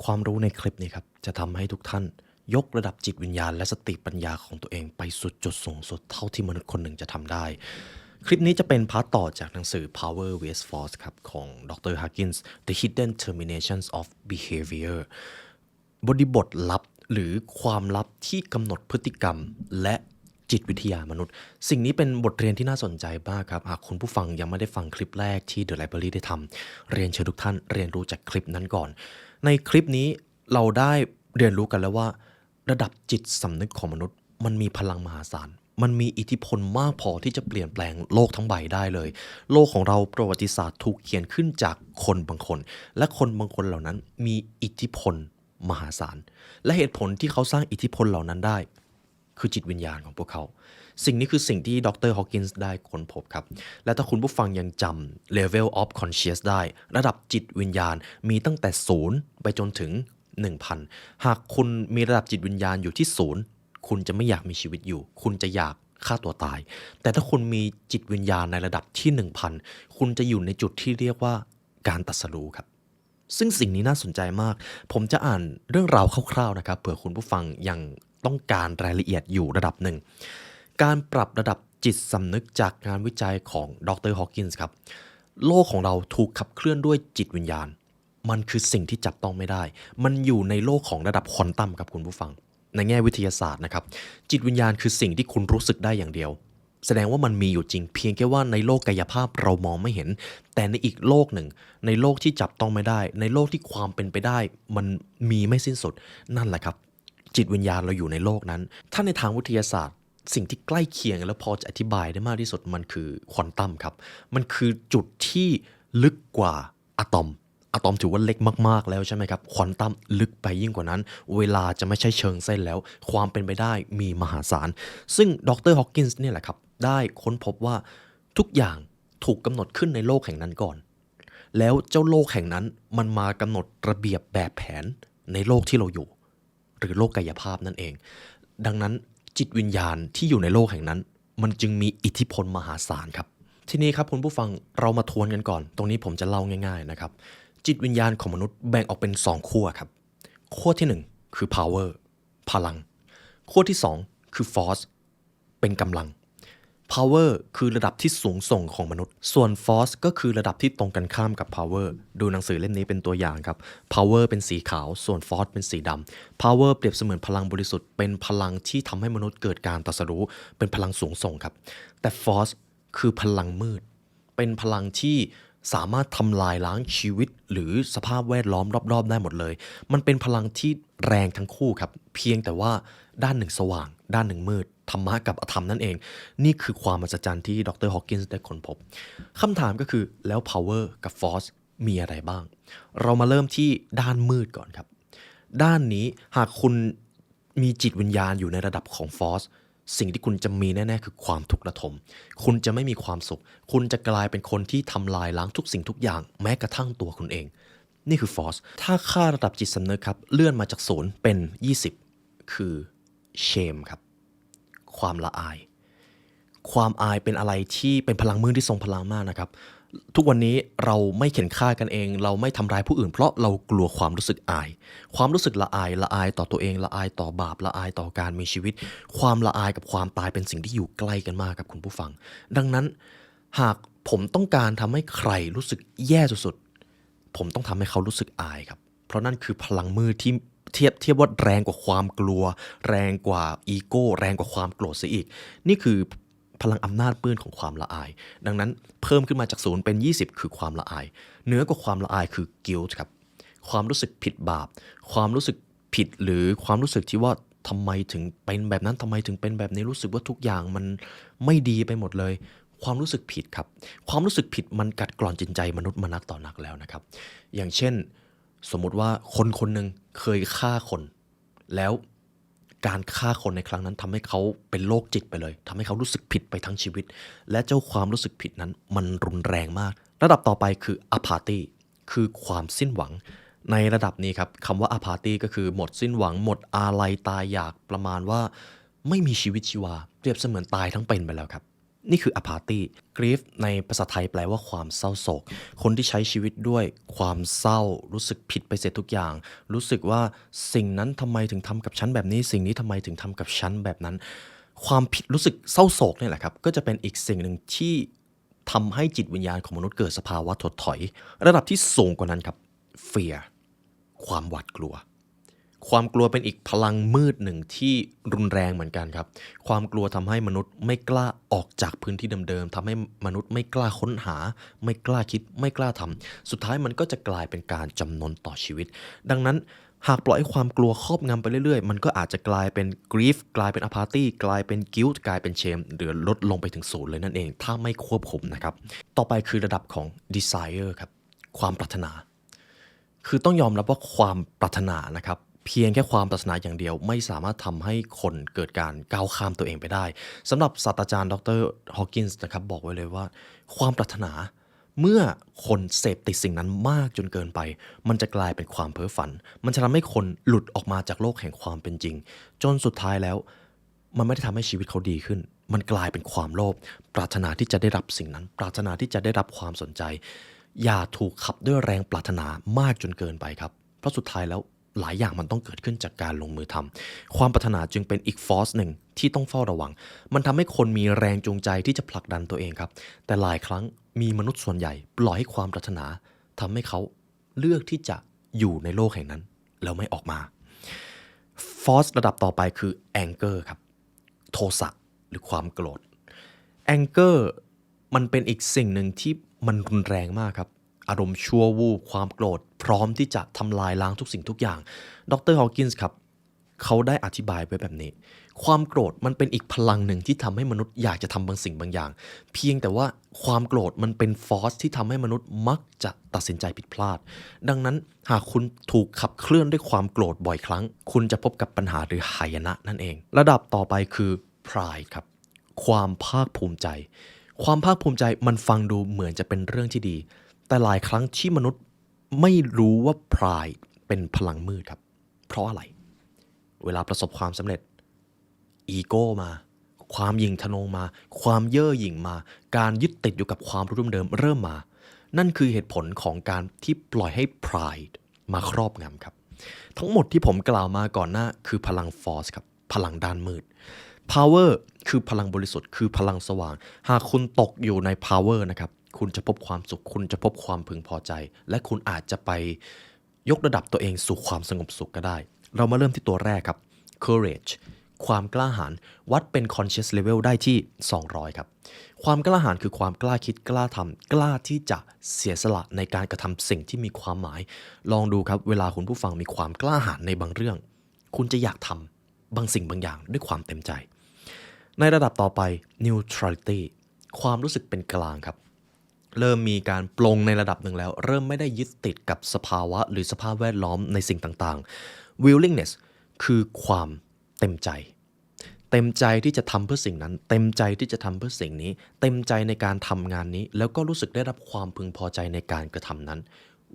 ความรู้ในคลิปนี้ครับจะทำให้ทุกท่านยกระดับจิตวิญญาณและสติปัญญาของตัวเองไปสุดจุดสูงสุดเท่าที่มนุษย์คนหนึ่งจะทำได้คลิปนี้จะเป็นพาร์ทต่อจากหนังสือ Power vs Force ครับของดร Huggins The Hidden Terminations of Behavior บริบทลับหรือความลับที่กำหนดพฤติกรรมและจิตวิทยามนุษย์สิ่งนี้เป็นบทเรียนที่น่าสนใจมากครับหากคุณผู้ฟังยังไม่ได้ฟังคลิปแรกที่ The Library ได้ทำเรียนเชิญทุกท่านเรียนรู้จากคลิปนั้นก่อนในคลิปนี้เราได้เรียนรู้กันแล้วว่าระดับจิตสำนึกของมนุษย์มันมีพลังมหาศาลมันมีอิทธิพลมากพอที่จะเปลี่ยนแปลงโลกทั้งใบได้เลยโลกของเราประวัติศาสตร์ถูกเขียนขึ้นจากคนบางคนและคนบางคนเหล่านั้นมีอิทธิพลมหาศาลและเหตุผลที่เขาสร้างอิทธิพลเหล่านั้นได้คือจิตวิญญาณของพวกเขาสิ่งนี้คือสิ่งที่ดรฮอว์กินส์ได้ค้นพบครับและถ้าคุณผู้ฟังยังจำ level of conscious ได้ระดับจิตวิญญาณมีตั้งแต่0ไปจนถึง 1,000 หากคุณมีระดับจิตวิญญาณอยู่ที่0คุณจะไม่อยากมีชีวิตอยู่คุณจะอยากฆ่าตัวตายแต่ถ้าคุณมีจิตวิญญาณในระดับที่ 1,000 คุณจะอยู่ในจุดที่เรียกว่าการตรัสรู้ครับซึ่งสิ่งนี้น่าสนใจมากผมจะอ่านเรื่องราวคร่าวๆนะครับเผื่อคุณผู้ฟังยังต้องการรายละเอียดอยู่ระดับหนึ่งการปรับระดับจิตสำนึกจากงานวิจัยของดรฮอว์กินส์ครับโลกของเราถูกขับเคลื่อนด้วยจิตวิญญาณมันคือสิ่งที่จับต้องไม่ได้มันอยู่ในโลกของระดับควอนตัมครับคุณผู้ฟังในแง่วิทยาศาสตร์นะครับจิตวิญญาณคือสิ่งที่คุณรู้สึกได้อย่างเดียวแสดงว่ามันมีอยู่จริงเพียงแค่ว่าในโลกกายภาพเรามองไม่เห็นแต่ในอีกโลกหนึ่งในโลกที่จับต้องไม่ได้ในโลกที่ความเป็นไปได้มันมีไม่สิ้นสุดนั่นแหละครับจิตวิญญาณเราอยู่ในโลกนั้นถ้าในทางวิทยาศาสตร์สิ่งที่ใกล้เคียงและพอจะอธิบายได้มากที่สุดมันคือควอนตัมครับมันคือจุดที่ลึกกว่าอะตอมถือว่าเล็กมากๆแล้วใช่ไหมครับควอนตัมลึกไปยิ่งกว่านั้นเวลาจะไม่ใช่เชิงเส้นแล้วความเป็นไปได้มีมหาศาลซึ่งดรฮอว์กินส์เนี่ยแหละครับได้ค้นพบว่าทุกอย่างถูกกำหนดขึ้นในโลกแห่งนั้นก่อนแล้วเจ้าโลกแห่งนั้นมันมากำหนดระเบียบแบบแผนในโลกที่เราอยู่หรือโลกกายภาพนั่นเองดังนั้นจิตวิญญาณที่อยู่ในโลกแห่งนั้นมันจึงมีอิทธิพลมหาศาลครับทีนี้ครับคุณผู้ฟังเรามาทวนกันก่อนตรงนี้ผมจะเล่าง่ายๆนะครับจิตวิญญาณของมนุษย์แบ่งออกเป็น2ขั้วครับขั้วที่1คือ power พลังขั้วที่2คือ force เป็นกำลัง power คือระดับที่สูงส่งของมนุษย์ส่วน force ก็คือระดับที่ตรงกันข้ามกับ power ดูหนังสือเล่มนี้เป็นตัวอย่างครับ power เป็นสีขาวส่วน force เป็นสีดำ power เปรียบเสมือนพลังบริสุทธิ์เป็นพลังที่ทำให้มนุษย์เกิดการตรัสรู้เป็นพลังสูงส่งครับแต่ force คือพลังมืดเป็นพลังที่สามารถทำลายล้างชีวิตหรือสภาพแวดล้อมรอบๆได้หมดเลยมันเป็นพลังที่แรงทั้งคู่ครับเพียงแต่ว่าด้านหนึ่งสว่างด้านหนึ่งมืดธรรมะกับอธรรมนั่นเองนี่คือความมหัศจรรย์ที่ดรฮอว์กินส์ได้ค้นพบคำถามก็คือแล้ว power กับ force มีอะไรบ้างเรามาเริ่มที่ด้านมืดก่อนครับด้านนี้หากคุณมีจิตวิญญาณอยู่ในระดับของ forceสิ่งที่คุณจะมีแน่ๆคือความทุกข์ระทมคุณจะไม่มีความสุขคุณจะกลายเป็นคนที่ทำลายล้างทุกสิ่งทุกอย่างแม้กระทั่งตัวคุณเองนี่คือ force ถ้าค่าระดับจิตสำนึกครับเลื่อนมาจาก0เป็น20คือ shame ครับความละอายความอายเป็นอะไรที่เป็นพลังมืดที่ทรงพลังมากนะครับทุกวันนี้เราไม่เข็นฆ่ากันเองเราไม่ทำร้ายผู้อื่นเพราะเรากลัวความรู้สึกอายความรู้สึกละอายต่อตัวเองละอายต่อบาปละอายต่อการมีชีวิตความละอายกับความตายเป็นสิ่งที่อยู่ใกล้กันมากครับคุณผู้ฟังดังนั้นหากผมต้องการทำให้ใครรู้สึกแย่สุดๆผมต้องทำให้เขารู้สึกอายครับเพราะนั่นคือพลังมืดที่เทียบว่าแรงกว่าความกลัวแรงกว่าอีโก้แรงกว่าความโกรธเสียอีกนี่คือพลังอำนาจปื้นของความละอายดังนั้นเพิ่มขึ้นมาจาก0เป็น20คือความละอายเหนือกว่าความละอายคือ guilt ครับความรู้สึกผิดบาปความรู้สึกผิดหรือความรู้สึกที่ว่าทำไมถึงเป็นแบบนั้นทำไมถึงเป็นแบบนี้รู้สึกว่าทุกอย่างมันไม่ดีไปหมดเลยความรู้สึกผิดครับความรู้สึกผิดมันกัดกร่อนจิตใจมนุษย์มานักต่อนักแล้วนะครับอย่างเช่นสมมุติว่าคนคนหนึ่งเคยฆ่าคนแล้วการฆ่าคนในครั้งนั้นทำให้เขาเป็นโรคจิตไปเลยทำให้เขารู้สึกผิดไปทั้งชีวิตและเจ้าความรู้สึกผิดนั้นมันรุนแรงมากระดับต่อไปคือ apathy คือความสิ้นหวังในระดับนี้ครับคำว่า apathy ก็คือหมดสิ้นหวังหมดอาลัยตายอยากประมาณว่าไม่มีชีวิตชีวาเปรียบเสมือนตายทั้งเป็นไปแล้วครับ นี่คือ apathy grief ในภาษาไทยแปลว่าความเศร้าโศกคนที่ใช้ชีวิตด้วยความเศร้ารู้สึกผิดไปเสียทุกอย่างรู้สึกว่าสิ่งนั้นทำไมถึงทำกับฉันแบบนี้สิ่งนี้ทำไมถึงทำกับฉันแบบนั้นความผิดรู้สึกเศร้าโศกเนี่ยแหละครับก็จะเป็นอีกสิ่งหนึ่งที่ทำให้จิตวิญญาณของมนุษย์เกิดสภาวะถดถอยระดับที่สูงกว่านั้นครับ fear ความหวาดกลัวความกลัวเป็นอีกพลังมืดหนึ่งที่รุนแรงเหมือนกันครับความกลัวทำให้มนุษย์ไม่กล้าออกจากพื้นที่เดิมๆทำให้มนุษย์ไม่กล้าค้นหาไม่กล้าคิดไม่กล้าทำสุดท้ายมันก็จะกลายเป็นการจำนนต่อชีวิตดังนั้นหากปล่อยให้ความกลัวครอบงำไปเรื่อยๆมันก็อาจจะกลายเป็น grief กลายเป็น apathy กลายเป็น guilt กลายเป็น shame หรือลดลงไปถึงศูนย์เลยนั่นเองถ้าไม่ควบคุมนะครับต่อไปคือระดับของ desire ครับความปรารถนา คือต้องยอมรับว่าความปรารถนานะครับเพียงแค่ความปรารถนาอย่างเดียวไม่สามารถทำให้คนเกิดการก้าวข้ามตัวเองไปได้สำหรับศาสตราจารย์ดรฮอว์กินส์นะครับบอกไว้เลยว่าความปรารถนาเมื่อคนเสพติดสิ่งนั้นมากจนเกินไปมันจะกลายเป็นความเพ้อฝันมันจะทำให้คนหลุดออกมาจากโลกแห่งความเป็นจริงจนสุดท้ายแล้วมันไม่ได้ทำให้ชีวิตเขาดีขึ้นมันกลายเป็นความโลภปรารถนาที่จะได้รับสิ่งนั้นปรารถนาที่จะได้รับความสนใจ อย่าถูกขับด้วยแรงปรารถนามากจนเกินไปครับเพราะสุดท้ายแล้วหลายอย่างมันต้องเกิดขึ้นจากการลงมือทำความปรารถนาจึงเป็นอีกฟอร์สหนึ่งที่ต้องเฝ้าระวังมันทำให้คนมีแรงจูงใจที่จะผลักดันตัวเองครับแต่หลายครั้งมีมนุษย์ส่วนใหญ่ปล่อยให้ความปรารถนาทำให้เขาเลือกที่จะอยู่ในโลกแห่งนั้นแล้วไม่ออกมาฟอร์สระดับต่อไปคือ anger ครับโทสะหรือความโกรธ anger มันเป็นอีกสิ่งหนึ่งที่มันรุนแรงมากครับอารมณ์ชั่ววูบความโกรธพร้อมที่จะทำลายล้างทุกสิ่งทุกอย่างดรฮอว์กินส์ครับเขาได้อธิบายไว้แบบนี้ความโกรธมันเป็นอีกพลังหนึ่งที่ทำให้มนุษย์อยากจะทำบางสิ่งบางอย่างเพียงแต่ว่าความโกรธมันเป็นฟอร์สที่ทำให้มนุษย์มักจะตัดสินใจผิดพลาดดังนั้นหากคุณถูกขับเคลื่อนด้วยความโกรธบ่อยครั้งคุณจะพบกับปัญหาหรือหายนะนั่นเองระดับต่อไปคือ pride ครับความภาคภูมิใจความภาคภูมิใจมันฟังดูเหมือนจะเป็นเรื่องที่ดีแต่หลายครั้งที่มนุษย์ไม่รู้ว่า pride เป็นพลังมืดครับเพราะอะไรเวลาประสบความสำเร็จอีโก้มาความหยิ่งทะนงมาความเย่อหยิ่งมาการยึดติดอยู่กับความรู้เดิมเริ่มมานั่นคือเหตุผลของการที่ปล่อยให้ pride มาครอบงำครับทั้งหมดที่ผมกล่าวมาก่อนหน้าคือพลัง force ครับพลังด้านมืด power คือพลังบริสุทธิ์คือพลังสว่างหากคุณตกอยู่ใน power นะครับคุณจะพบความสุขคุณจะพบความพึงพอใจและคุณอาจจะไปยกระดับตัวเองสู่ความสงบสุขก็ได้เรามาเริ่มที่ตัวแรกครับ courage ความกล้าหาญวัดเป็น conscious level ได้ที่200ครับความกล้าหาญคือความกล้าคิดกล้าทำกล้าที่จะเสียสละในการกระทำสิ่งที่มีความหมายลองดูครับเวลาคุณผู้ฟังมีความกล้าหาญในบางเรื่องคุณจะอยากทำบางสิ่งบางอย่างด้วยความเต็มใจในระดับต่อไป neutrality ความรู้สึกเป็นกลางครับเริ่มมีการปลงในระดับหนึ่งแล้วเริ่มไม่ได้ยึดติดกับสภาวะหรือสภาพแวดล้อมในสิ่งต่างๆ willingness คือความเต็มใจเต็มใจที่จะทำเพื่อสิ่งนั้นเต็มใจที่จะทำเพื่อสิ่งนี้เต็มใจในการทำงานนี้แล้วก็รู้สึกได้รับความพึงพอใจในการกระทำนั้น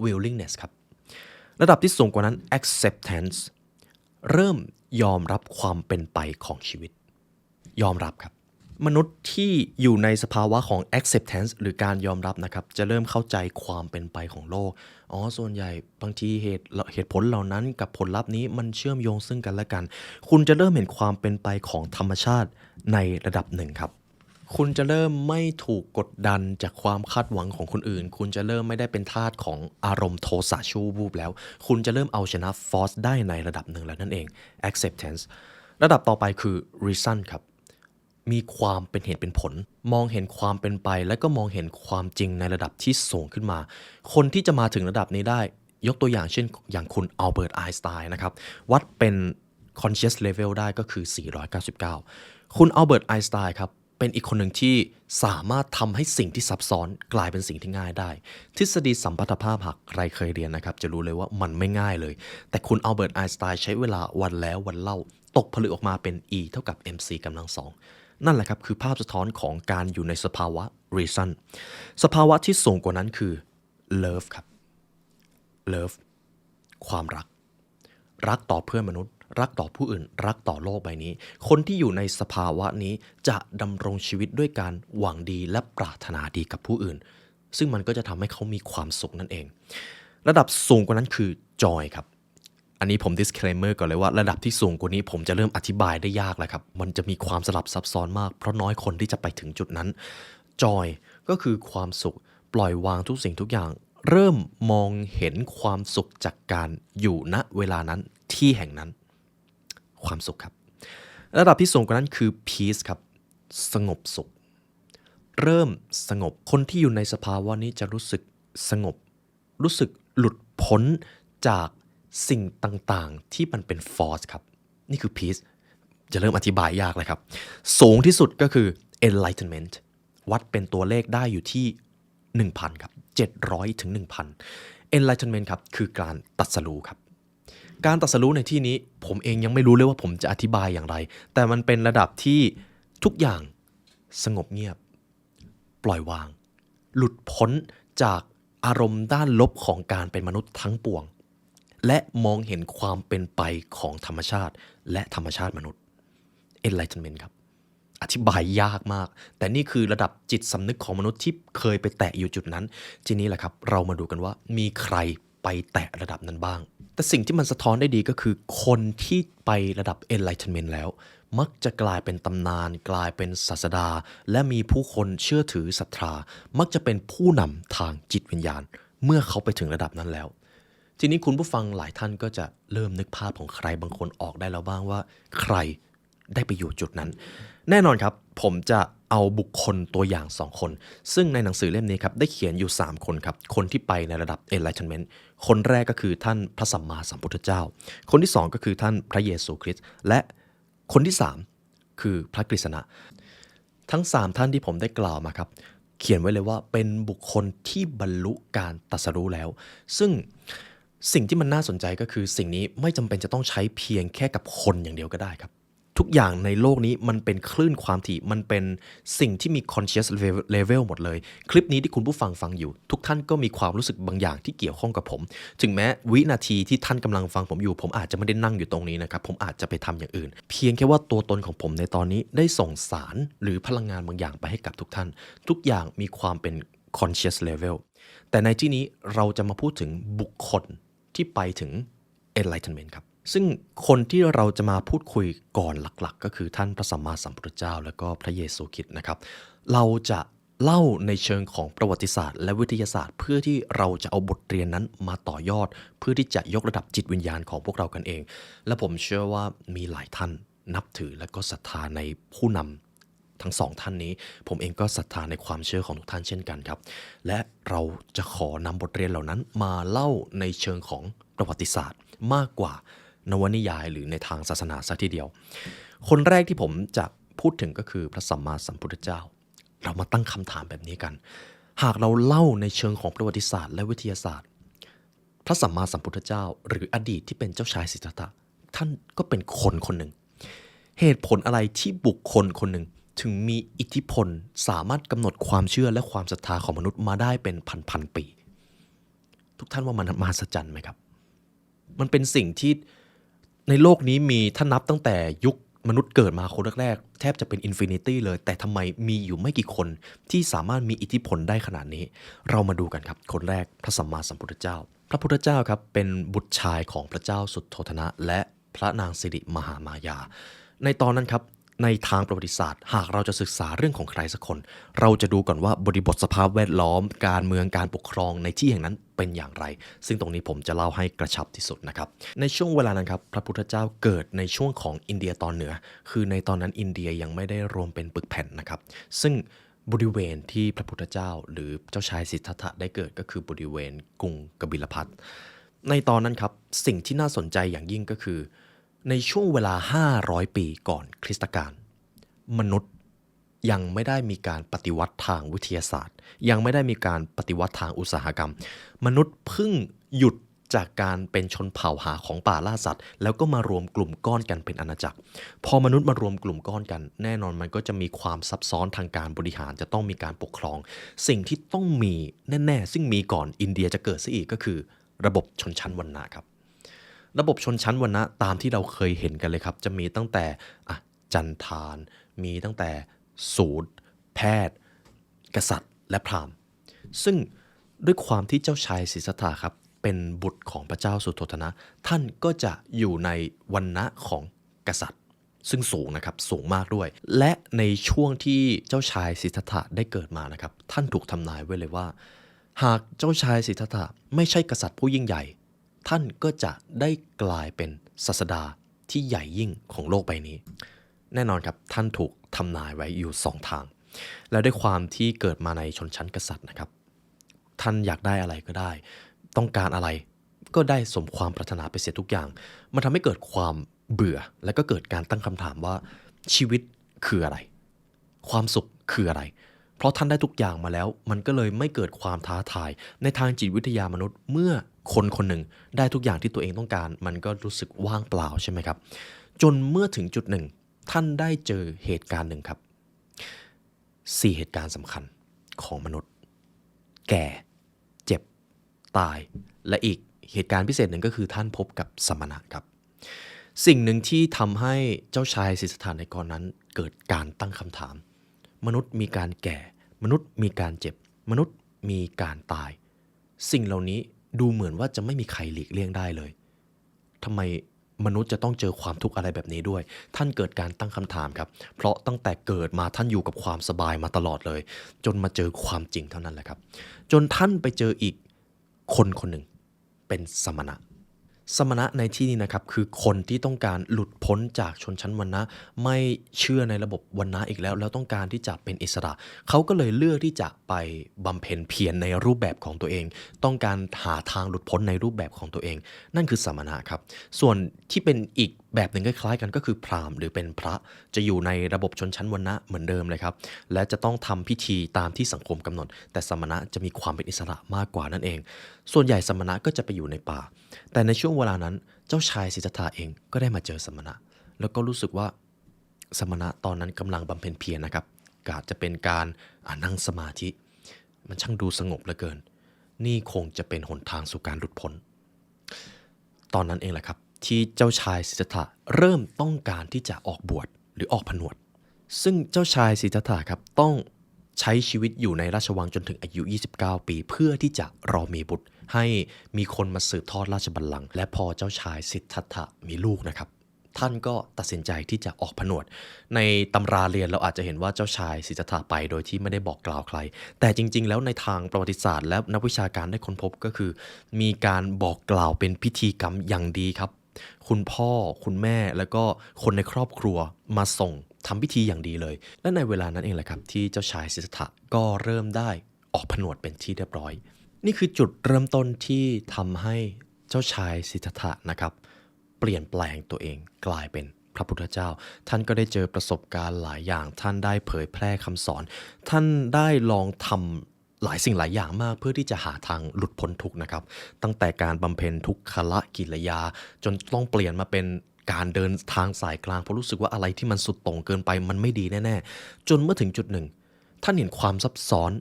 willingness ครับระดับที่สูงกว่านั้น acceptance เริ่มยอมรับความเป็นไปของชีวิตยอมรับครับมนุษย์ที่อยู่ในสภาวะของ acceptance หรือการยอมรับนะครับจะเริ่มเข้าใจความเป็นไปของโลกส่วนใหญ่บางทีเหตุผลเหล่านั้นกับผลลัพธ์นี้มันเชื่อมโยงซึ่งกันและกันคุณจะเริ่มเห็นความเป็นไปของธรรมชาติในระดับหนึ่งครับคุณจะเริ่มไม่ถูกกดดันจากความคาดหวังของคนอื่นคุณจะเริ่มไม่ได้เป็นทาสของอารมณ์โทสะชั่ววูบแล้วคุณจะเริ่มเอาชนะ force ได้ในระดับหนึ่งแล้วนั่นเอง acceptance ระดับต่อไปคือ reason ครับมีความเป็นเหตุเป็นผลมองเห็นความเป็นไปและก็มองเห็นความจริงในระดับที่สูงขึ้นมาคนที่จะมาถึงระดับนี้ได้ยกตัวอย่างเช่นอย่างคุณอัลเบิร์ตไอน์สไตน์นะครับวัดเป็น conscious level ได้ก็คือ499คุณอัลเบิร์ตไอน์สไตน์ครับเป็นอีกคนหนึ่งที่สามารถทำให้สิ่งที่ซับซ้อนกลายเป็นสิ่งที่ง่ายได้ทฤษฎีสัมพัทธภาพหากใครเคยเรียนนะครับจะรู้เลยว่ามันไม่ง่ายเลยแต่คุณอัลเบิร์ตไอน์สไตน์ใช้เวลาวันแล้ววันเล่าตกผลึกออกมาเป็น E เท่ากับ mc กำลังสองนั่นแหละครับคือภาพสะท้อนของการอยู่ในสภาวะ reason สภาวะที่สูงกว่านั้นคือ love ครับ love ความรักต่อเพื่อนมนุษย์ รักต่อผู้อื่นรักต่อโลกใบนี้คนที่อยู่ในสภาวะนี้จะดำรงชีวิตด้วยการหวังดีและปรารถนาดีกับผู้อื่นซึ่งมันก็จะทำให้เขามีความสุขนั่นเองระดับสูงกว่านั้นคือ joy ครับอันนี้ผม disclaimer ก่อนเลยว่าระดับที่สูงกว่านี้ผมจะเริ่มอธิบายได้ยากแล้วครับมันจะมีความสลับซับซ้อนมากเพราะน้อยคนที่จะไปถึงจุดนั้น joy ก็คือความสุขปล่อยวางทุกสิ่งทุกอย่างเริ่มมองเห็นความสุขจากการอยู่ณเวลานั้นที่แห่งนั้นความสุขครับระดับที่สูงกว่านั้นคือ peace ครับสงบสุขเริ่มสงบคนที่อยู่ในสภาวะนี้จะรู้สึกสงบรู้สึกหลุดพ้นจากสิ่งต่างๆที่มันเป็น force ครับนี่คือ peace จะเริ่มอธิบายยากเลยครับสูงที่สุดก็คือ enlightenment วัดเป็นตัวเลขได้อยู่ที่ 1,000 ครับ700ถึง 1,000 enlightenment ครับคือการตรัสรู้ครับการตรัสรู้ในที่นี้ผมเองยังไม่รู้เลยว่าผมจะอธิบายอย่างไรแต่มันเป็นระดับที่ทุกอย่างสงบเงียบปล่อยวางหลุดพ้นจากอารมณ์ด้านลบของการเป็นมนุษย์ทั้งปวงและมองเห็นความเป็นไปของธรรมชาติและธรรมชาติมนุษย์ enlightenment ครับอธิบายยากมากแต่นี่คือระดับจิตสำนึกของมนุษย์ที่เคยไปแตะอยู่จุดนั้นทีนี้แหละครับเรามาดูกันว่ามีใครไปแตะระดับนั้นบ้างแต่สิ่งที่มันสะท้อนได้ดีก็คือคนที่ไประดับ enlightenment แล้วมักจะกลายเป็นตำนานกลายเป็นศาสดาและมีผู้คนเชื่อถือศรัทธามักจะเป็นผู้นำทางจิตวิญญาณเมื่อเขาไปถึงระดับนั้นแล้วทีนี้คุณผู้ฟังหลายท่านก็จะเริ่มนึกภาพของใครบางคนออกได้แล้วบ้างว่าใครได้ไปอยู่จุดนั้นแน่นอนครับผมจะเอาบุคคลตัวอย่าง2คนซึ่งในหนังสือเล่มนี้ครับได้เขียนอยู่3คนครับคนที่ไปในระดับ enlightenment คนแรกก็คือท่านพระสัมมาสัมพุทธเจ้าคนที่2ก็คือท่านพระเยซูคริสต์และคนที่3คือพระกฤษณะทั้ง3ท่านที่ผมได้กล่าวมาครับเขียนไว้เลยว่าเป็นบุคคลที่บรรลุการตรัสรู้แล้วซึ่งสิ่งที่มันน่าสนใจก็คือสิ่งนี้ไม่จำเป็นจะต้องใช้เพียงแค่กับคนอย่างเดียวก็ได้ครับทุกอย่างในโลกนี้มันเป็นคลื่นความถี่มันเป็นสิ่งที่มี conscious level หมดเลยคลิปนี้ที่คุณผู้ฟังฟังอยู่ทุกท่านก็มีความรู้สึกบางอย่างที่เกี่ยวข้องกับผมถึงแม้วินาทีที่ท่านกำลังฟังผมอยู่ผมอาจจะไม่ได้นั่งอยู่ตรงนี้นะครับผมอาจจะไปทำอย่างอื่นเพียงแค่ว่าตัวตนของผมในตอนนี้ได้ส่งสารหรือพลังงานบางอย่างไปให้กับทุกท่านทุกอย่างมีความเป็น conscious level แต่ในที่นี้เราจะมาพูดถึงบุคคลที่ไปถึง enlightenment ครับซึ่งคนที่เราจะมาพูดคุยก่อนหลักๆก็คือท่านพระสัมมาสัมพุทธเจ้าและก็พระเยซูคริสต์นะครับเราจะเล่าในเชิงของประวัติศาสตร์และวิทยาศาสตร์เพื่อที่เราจะเอาบทเรียนนั้นมาต่อยอดเพื่อที่จะยกระดับจิตวิญญาณของพวกเรากันเองและผมเชื่อว่ามีหลายท่านนับถือและก็ศรัทธาในผู้นำทั้งสองท่านนี้ผมเองก็ศรัทธาในความเชื่อของทุกท่านเช่นกันครับและเราจะขอนำบทเรียนเหล่านั้นมาเล่าในเชิงของประวัติศาสตร์มากกว่านวนิยายหรือในทางศาสนาซะทีเดียวคนแรกที่ผมจะพูดถึงก็คือพระสัมมาสัมพุทธเจ้าเรามาตั้งคำถามแบบนี้กันหากเราเล่าในเชิงของประวัติศาสตร์และวิทยาศาสตร์พระสัมมาสัมพุทธเจ้าหรืออดีตที่เป็นเจ้าชายสิทธัตถะท่านก็เป็นคนคนหนึ่งเหตุผลอะไรที่บุคคลคนหนึ่งถึงมีอิทธิพลสามารถกำหนดความเชื่อและความศรัทธาของมนุษย์มาได้เป็นพันๆปีทุกท่านว่ามันมหัศจรรย์ไหมครับมันเป็นสิ่งที่ในโลกนี้มีถ้านับตั้งแต่ยุคมนุษย์เกิดมาคนแรกๆแทบจะเป็นอินฟินิตี้เลยแต่ทำไมมีอยู่ไม่กี่คนที่สามารถมีอิทธิพลได้ขนาดนี้เรามาดูกันครับคนแรกพระสัมมาสัมพุทธเจ้าพระพุทธเจ้าครับเป็นบุตรชายของพระเจ้าสุโธทนะและพระนางสิริมหามายาในตอนนั้นครับในทางประวัติศาสตร์หากเราจะศึกษาเรื่องของใครสักคนเราจะดูก่อนว่าบริบทสภาพแวดล้อมการเมืองการปกครองในที่แห่งนั้นเป็นอย่างไรซึ่งตรงนี้ผมจะเล่าให้กระชับที่สุดนะครับในช่วงเวลานั้นครับพระพุทธเจ้าเกิดในช่วงของอินเดียตอนเหนือคือในตอนนั้นอินเดียยังไม่ได้รวมเป็นปึกแผ่นนะครับซึ่งบริเวณที่พระพุทธเจ้าหรือเจ้าชายสิทธัตถะได้เกิดก็คือบริเวณกรุงกบิลพัสในตอนนั้นครับสิ่งที่น่าสนใจอย่างยิ่งก็คือในช่วงเวลา500ปีก่อนคริสตกาลมนุษย์ยังไม่ได้มีการปฏิวัติทางวิทยาศาสตร์ยังไม่ได้มีการปฏิวัติทางอุตสาหกรรมมนุษย์เพิ่งหยุดจากการเป็นชนเผ่าหาของป่าล่าสัตว์แล้วก็มารวมกลุ่มก้อนกันเป็นอาณาจักรพอมนุษย์มารวมกลุ่มก้อนกันแน่นอนมันก็จะมีความซับซ้อนทางการบริหารจะต้องมีการปกครองสิ่งที่ต้องมีแน่ๆซึ่งมีก่อนอินเดียจะเกิดซะอีกก็คือระบบชนชั้นวรรณะครับ ระบบชนชั้นวรรณะตามที่เราเคยเห็นกันเลยครับจะมีตั้งแต่จันทานมีตั้งแต่สูตรแพทย์กษัตริย์และพราหมณ์ซึ่งด้วยความที่เจ้าชายสิทธัตถะครับเป็นบุตรของพระเจ้าสุโธทนะท่านก็จะอยู่ในวรรณะของกษัตริย์ซึ่งสูงนะครับสูงมากด้วยและในช่วงที่เจ้าชายสิทธัตถะได้เกิดมานะครับท่านถูกทำนายไว้เลยว่าหากเจ้าชายสิทธัตถะไม่ใช่กษัตริย์ผู้ยิ่งใหญ่ท่านก็จะได้กลายเป็นศาสดาที่ใหญ่ยิ่งของโลกใบนี้แน่นอนครับท่านถูกทำนายไว้อยู่2 ทางแล้วด้วยความที่เกิดมาในชนชั้นกษัตริย์นะครับท่านอยากได้อะไรก็ได้ต้องการอะไรก็ได้สมความปรารถนาไปเสียทุกอย่างมันทำให้เกิดความเบื่อและก็เกิดการตั้งคำถามว่าชีวิตคืออะไรความสุขคืออะไรเพราะท่านได้ทุกอย่างมาแล้วมันก็เลยไม่เกิดความท้าทายในทางจิตวิทยามนุษย์เมื่อคนคนหนึ่งได้ทุกอย่างที่ตัวเองต้องการมันก็รู้สึกว่างเปล่าใช่ไหมครับจนเมื่อถึงจุดหนึ่งท่านได้เจอเหตุการณ์หนึ่งครับ4 เหตุการณ์สำคัญของมนุษย์แก่เจ็บตายและอีกเหตุการณ์พิเศษหนึ่งก็คือท่านพบกับสมณะครับสิ่งหนึ่งที่ทำให้เจ้าชายสิทธัตถะในกรนั้นเกิดการตั้งคำถามมนุษย์มีการแก่มนุษย์มีการเจ็บมนุษย์มีการตายสิ่งเหล่านี้ดูเหมือนว่าจะไม่มีใครหลีกเลี่ยงได้เลยทำไมมนุษย์จะต้องเจอความทุกข์อะไรแบบนี้ด้วยท่านเกิดการตั้งคำถามครับเพราะตั้งแต่เกิดมาท่านอยู่กับความสบายมาตลอดเลยจนมาเจอความจริงเท่านั้นแหละครับจนท่านไปเจออีกคนคนหนึ่งเป็นสมณะในที่นี้นะครับคือคนที่ต้องการหลุดพ้นจากชนชั้นวรรณะไม่เชื่อในระบบวรรณะอีกแล้วต้องการที่จะเป็นอิสระเขาก็เลยเลือกที่จะไปบำเพ็ญเพียรในรูปแบบของตัวเองต้องการหาทางหลุดพ้นในรูปแบบของตัวเองนั่นคือสมณะครับส่วนที่เป็นอีกแบบหนึ่งคล้ายๆกันก็คือพราหมณ์หรือเป็นพระจะอยู่ในระบบชนชั้นวรรณะเหมือนเดิมเลยครับและจะต้องทำพิธีตามที่สังคมกำหนดแต่สมณะจะมีความเป็นอิสระมากกว่านั่นเองส่วนใหญ่สมณะก็จะไปอยู่ในป่าแต่ในช่วงเวลานั้นเจ้าชายสิทธัตถะเองก็ได้มาเจอสมณะแล้วก็รู้สึกว่าสมณะตอนนั้นกำลังบำเพ็ญเพียรนะครับอาจจะเป็นการนั่งสมาธิมันช่างดูสงบเหลือเกินนี่คงจะเป็นหนทางสู่การหลุดพ้นตอนนั้นเองแหละครับที่เจ้าชายสิทธัตถะเริ่มต้องการที่จะออกบวชหรือออกผนวดซึ่งเจ้าชายสิทธัตถะครับต้องใช้ชีวิตอยู่ในราชวังจนถึงอายุ29 ปีเพื่อที่จะรอมีบุตรให้มีคนมาสืบทอดราชบัลลังก์และพอเจ้าชายสิทธัตถะมีลูกนะครับท่านก็ตัดสินใจที่จะออกผนวดในตำราเรียนเราอาจจะเห็นว่าเจ้าชายสิทธัตถะไปโดยที่ไม่ได้บอกกล่าวใครแต่จริงๆแล้วในทางประวัติศาสตร์และนักวิชาการได้ค้นพบก็คือมีการบอกกล่าวเป็นพิธีกรรมอย่างดีครับคุณพ่อคุณแม่แล้วก็คนในครอบครัวมาส่งทำพิธีอย่างดีเลยและในเวลานั้นเองแหละครับที่เจ้าชายสิทธัตถะก็เริ่มได้ออกผนวดเป็นที่เรียบร้อยนี่คือจุดเริ่มต้นที่ทำให้เจ้าชายสิทธัตถะนะครับเปลี่ยนแปลงตัวเองกลายเป็นพระพุทธเจ้าท่านก็ได้เจอประสบการณ์หลายอย่างท่านได้เผยแพร่คำสอนท่านได้ลองทำหลายสิ่งหลายอย่างมากเพื่อที่จะหาทางหลุดพ้นทุกข์นะครับตั้งแต่การบำเพ็ญทุกขละกิริยาจนต้องเปลี่ยนมาเป็นการเดินทางสายกลางเพราะรู้สึกว่าอะไรที่มันสุดโต่งเกินไปมันไม่ดีแน่ๆจนเมื่อถึงจุดหนึ่งท่านเห็นความซับซ้อน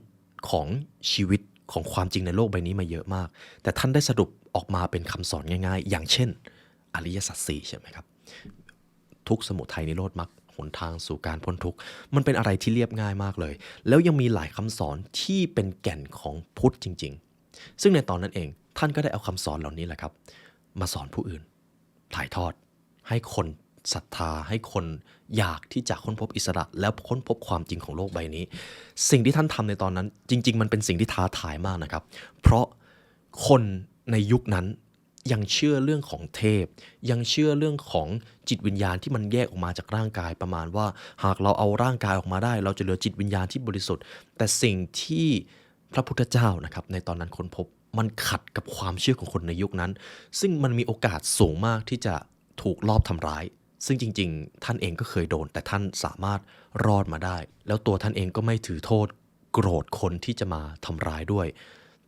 ของชีวิตของความจริงในโลกใบนี้มาเยอะมากแต่ท่านได้สรุปออกมาเป็นคำสอนง่ายๆอย่างเช่นอริยสัจสี่ใช่ไหมครับทุกข์สมุทัยนิโรธมรรคหนทางสู่การพ้นทุกข์มันเป็นอะไรที่เรียบง่ายมากเลยแล้วยังมีหลายคำสอนที่เป็นแก่นของพุทธจริงๆซึ่งในตอนนั้นเองท่านก็ได้เอาคำสอนเหล่านี้แหละครับมาสอนผู้อื่นถ่ายทอดให้คนศรัทธาให้คนอยากที่จะค้นพบอิสระแล้วค้นพบความจริงของโลกใบนี้สิ่งที่ท่านทำในตอนนั้นจริงๆมันเป็นสิ่งที่ท้าทายมากนะครับเพราะคนในยุคนั้นยังเชื่อเรื่องของเทพยังเชื่อเรื่องของจิตวิญญาณที่มันแยกออกมาจากร่างกายประมาณว่าหากเราเอาร่างกายออกมาได้เราจะเหลือจิตวิญญาณที่บริสุทธิ์แต่สิ่งที่พระพุทธเจ้านะครับในตอนนั้นค้นพบมันขัดกับความเชื่อของคนในยุคนั้นซึ่งมันมีโอกาสสูงมากที่จะถูกลอบทำร้ายซึ่งจริงๆท่านเองก็เคยโดนแต่ท่านสามารถรอดมาได้แล้วตัวท่านเองก็ไม่ถือโทษโกรธคนที่จะมาทำร้ายด้วย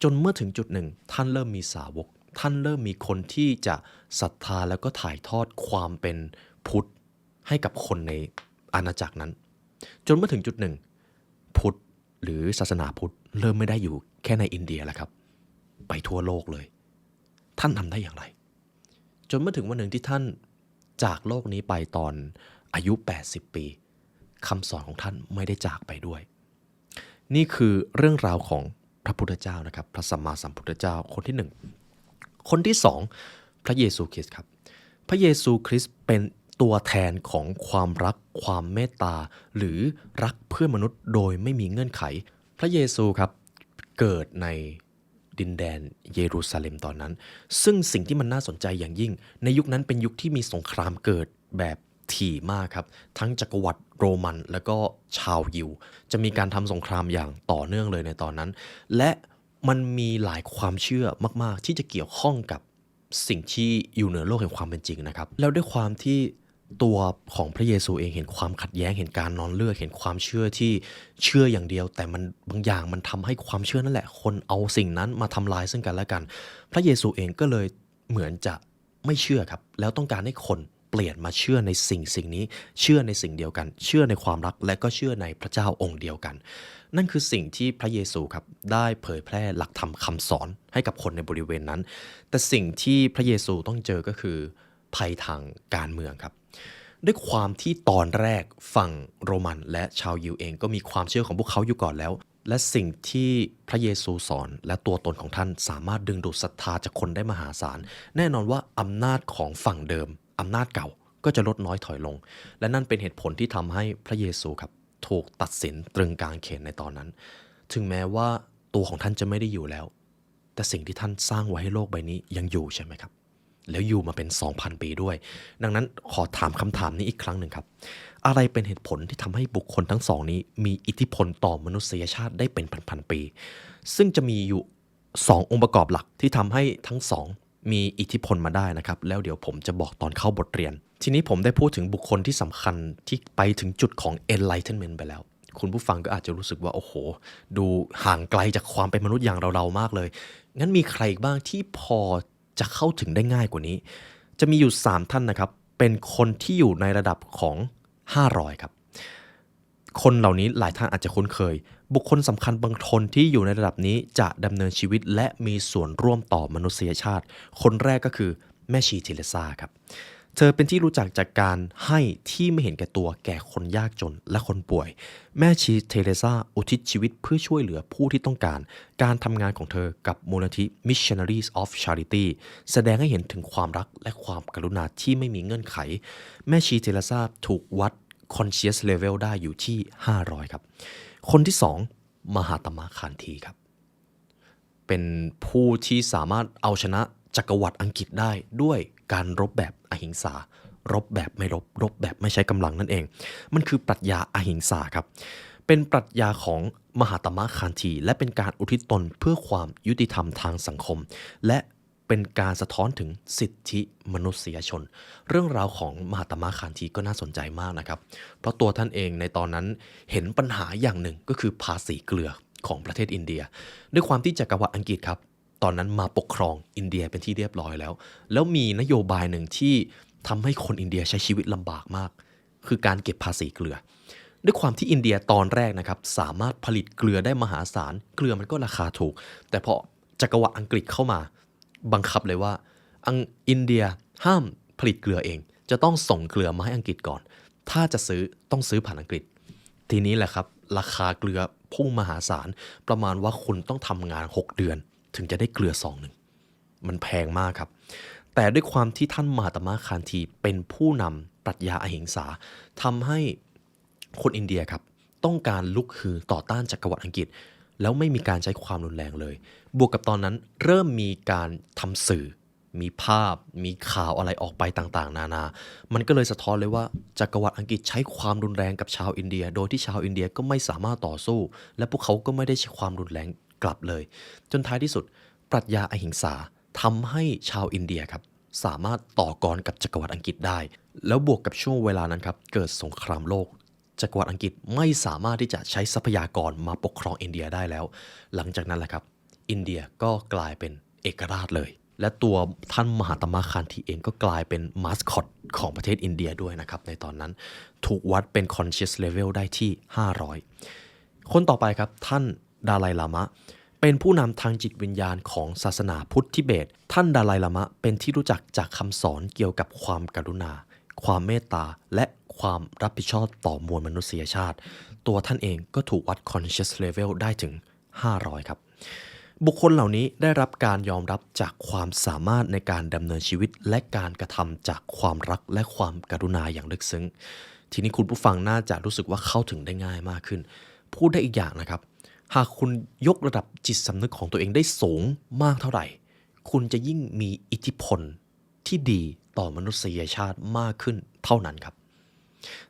จนเมื่อถึงจุดหนึ่งท่านเริ่มมีสาวกท่านเริ่มมีคนที่จะศรัทธาแล้วก็ถ่ายทอดความเป็นพุทธให้กับคนในอาณาจักรนั้นจนเมื่อถึงจุดหนึ่งพุทธหรือศาสนาพุทธเริ่มไม่ได้อยู่แค่ในอินเดียแล้วครับไปทั่วโลกเลยท่านทำได้อย่างไร จนเมื่อถึงวันหนึ่งที่ท่านจากโลกนี้ไปตอนอายุ80ปีคำสอนของท่านไม่ได้จากไปด้วยนี่คือเรื่องราวของพระพุทธเจ้านะครับพระสัมมาสัมพุทธเจ้าคนที่1คนที่2พระเยซูคริสต์ครับพระเยซูคริสต์เป็นตัวแทนของความรักความเมตตาหรือรักเพื่อนมนุษย์โดยไม่มีเงื่อนไขพระเยซูครับเกิดในดินแดนเยรูซาเล็มตอนนั้นซึ่งสิ่งที่มันน่าสนใจอย่างยิ่งในยุคนั้นเป็นยุคที่มีสงครามเกิดแบบถี่มากครับทั้งจักรวรรดิโรมันและก็ชาวยิวจะมีการทำสงครามอย่างต่อเนื่องเลยในตอนนั้นและมันมีหลายความเชื่อมากๆที่จะเกี่ยวข้องกับสิ่งที่อยู่เหนือโลกแห่งความเป็นจริงนะครับแล้วด้วยความที่ตัวของพระเยซูเองเห็นความขัดแย้งเห็นการนองเลือดเห็นความเชื่อที่เชื่ออย่างเดียวแต่มันบางอย่างมันทำให้ความเชื่อนั่นแหละคนเอาสิ่งนั้นมาทำลายซึ่งกันและกันพระเยซูเองก็เลยเหมือนจะไม่เชื่อครับแล้วต้องการให้คนเปลี่ยนมาเชื่อในสิ่งนี้เชื่อในสิ่งเดียวกันเชื่อในความรักและก็เชื่อในพระเจ้าองค์เดียวกันนั่นคือสิ่งที่พระเยซูครับได้เผยแพร่หลักธรรมคำสอนให้กับคนในบริเวณนั้นแต่สิ่งที่พระเยซูต้องเจอก็คือภัยทางการเมืองครับด้วยความที่ตอนแรกฝั่งโรมันและชาวยิวเองก็มีความเชื่อของพวกเขาอยู่ก่อนแล้วและสิ่งที่พระเยซูสอนและตัวตนของท่านสามารถดึงดูดศรัทธาจากคนได้มหาศาลแน่นอนว่าอำนาจของฝั่งเดิมอำนาจเก่าก็จะลดน้อยถอยลงและนั่นเป็นเหตุผลที่ทำให้พระเยซูครับถูกตัดสินตรึงกางเขนในตอนนั้นถึงแม้ว่าตัวของท่านจะไม่ได้อยู่แล้วแต่สิ่งที่ท่านสร้างไว้ให้โลกใบนี้ยังอยู่ใช่ไหมครับแล้วอยู่มาเป็น 2,000 ปีด้วยดังนั้นขอถามคำถามนี้อีกครั้งหนึ่งครับอะไรเป็นเหตุผลที่ทำให้บุคคลทั้งสองนี้มีอิทธิพลต่อมนุษยชาติได้เป็นพันๆปีซึ่งจะมีอยู่2องค์ประกอบหลักที่ทำให้ทั้งสองมีอิทธิพลมาได้นะครับแล้วเดี๋ยวผมจะบอกตอนเข้าบทเรียนทีนี้ผมได้พูดถึงบุคคลที่สำคัญที่ไปถึงจุดของ enlightenment ไปแล้วคุณผู้ฟังก็อาจจะรู้สึกว่าโอ้โหดูห่างไกลจากความเป็นมนุษย์อย่างเราๆมากเลยงั้นมีใครอีกบ้างที่พอจะเข้าถึงได้ง่ายกว่านี้จะมีอยู่3ท่านนะครับเป็นคนที่อยู่ในระดับของ500ครับคนเหล่านี้หลายท่านอาจจะคุ้นเคยบุคคลสำคัญบางคนที่อยู่ในระดับนี้จะดำเนินชีวิตและมีส่วนร่วมต่อมนุษยชาติคนแรกก็คือแม่ชีเทเรซาครับเธอเป็นที่รู้จักจากการให้ที่ไม่เห็นแก่ตัวแก่คนยากจนและคนป่วยแม่ชีเทเรซาอุทิศชีวิตเพื่อช่วยเหลือผู้ที่ต้องการทำงานของเธอกับมูลนิธิ Missionaries of Charity แสดงให้เห็นถึงความรักและความกรุณาที่ไม่มีเงื่อนไขแม่ชีเทเรซาถูกวัด conscious level ได้อยู่ที่500ครับคนที่2มหาตมะคานธีครับเป็นผู้ที่สามารถเอาชนะจักรวรรดิอังกฤษได้ด้วยการรบแบบอหิงสารบแบบไม่รบแบบไม่ใช้กำลังนั่นเองมันคือปรัชญาอหิงสาครับเป็นปรัชญาของมหาตมะคานธีและเป็นการอุทิศตนเพื่อความยุติธรรมทางสังคมและเป็นการสะท้อนถึงสิทธิมนุษยชนเรื่องราวของมหาตมะคานธีก็น่าสนใจมากนะครับเพราะตัวท่านเองในตอนนั้นเห็นปัญหาอย่างหนึ่งก็คือภาษีเกลือของประเทศอินเดียด้วยความที่จักรวรรดิอังกฤษครับตอนนั้นมาปกครองอินเดียเป็นที่เรียบร้อยแล้วมีนโยบายหนึ่งที่ทำให้คนอินเดียใช้ชีวิตลำบากมากคือการเก็บภาษีเกลือด้วยความที่อินเดียตอนแรกนะครับสามารถผลิตเกลือได้มหาศาลเกลือมันก็ราคาถูกแต่พอจักรวรรดิอังกฤษเข้ามาบังคับเลยว่าอินเดียห้ามผลิตเกลือเองจะต้องส่งเกลือมาให้อังกฤษก่อนถ้าจะซื้อต้องซื้อผ่านอังกฤษทีนี้แหละครับราคาเกลือพุ่งมหาศาลประมาณว่าคุณต้องทำงาน6เดือนถึงจะได้เกลือซองหนึ่งมันแพงมากครับแต่ด้วยความที่ท่านมหาตมะคานธีเป็นผู้นำปรัชญาอหิงสาทำให้คนอินเดียครับต้องการลุกฮือต่อต้านจักรวรรดิอังกฤษแล้วไม่มีการใช้ความรุนแรงเลยบวกกับตอนนั้นเริ่มมีการทำสื่อมีภาพมีข่าวอะไรออกไปต่างๆนานามันก็เลยสะท้อนเลยว่าจักรวรรดิอังกฤษใช้ความรุนแรงกับชาวอินเดียโดยที่ชาวอินเดียก็ไม่สามารถต่อสู้และพวกเขาก็ไม่ได้ใช้ความรุนแรงกลับเลยจนท้ายที่สุดปรัชญาอหิงสาทำให้ชาวอินเดียครับสามารถต่อกรกับจักรวรรดิอังกฤษได้แล้วบวกกับช่วงเวลานั้นครับเกิดสงครามโลกจักรวรรดิอังกฤษไม่สามารถที่จะใช้ทรัพยากรมาปกครองอินเดียได้แล้วหลังจากนั้นแหละครับอินเดียก็กลายเป็นเอกราชเลยและตัวท่านมหาตมะคานธีเองก็กลายเป็นมาสคอตของประเทศอินเดียด้วยนะครับในตอนนั้นถูกวัดเป็น conscious level ได้ที่500คนต่อไปครับท่านดาไลลามะ เป็นผู้นำทางจิตวิญญาณของศาสนาพุทธทิเบตท่านดาไลลามะเป็นที่รู้จักจากคำสอนเกี่ยวกับความกรุณาความเมตตาและความรับผิดชอบต่อมวลมนุษยชาติตัวท่านเองก็ถูกวัด conscious level ได้ถึง500ครับบุคคลเหล่านี้ได้รับการยอมรับจากความสามารถในการดำเนินชีวิตและการกระทำจากความรักและความกรุณาอย่างลึกซึ้งทีนี้คุณผู้ฟังน่าจะรู้สึกว่าเข้าถึงได้ง่ายมากขึ้นพูดได้อีกอย่างนะครับหากคุณยกระดับจิตสำนึกของตัวเองได้สูงมากเท่าไหร่คุณจะยิ่งมีอิทธิพลที่ดีต่อมนุษยชาติมากขึ้นเท่านั้นครับ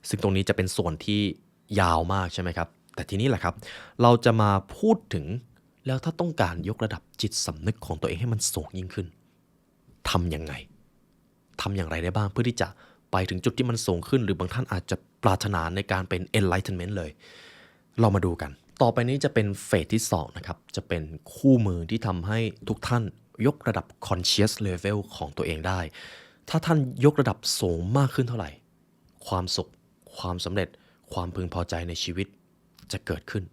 ซึ่งตรงนี้จะเป็นส่วนที่ยาวมากใช่ไหมครับแต่ทีนี้แหละครับเราจะมาพูดถึงแล้วถ้าต้องการยกระดับจิตสำนึกของตัวเองให้มันสูงยิ่งขึ้นทำยังไงทำอย่างไรได้บ้างเพื่อที่จะไปถึงจุดที่มันสูงขึ้นหรือบางท่านอาจจะปรารถนาในการเป็น enlightenment เลยเรามาดูกันต่อไปนี้จะเป็นเฟสที่2นะครับจะเป็นคู่มือที่ทำให้ทุกท่านยกระดับ conscious level ของตัวเองได้ถ้าท่านยกระดับสูงมากขึ้นเท่าไหร่ความสุขความสำเร็จความพึงพอใจในชีวิตจะเกิดขึ้น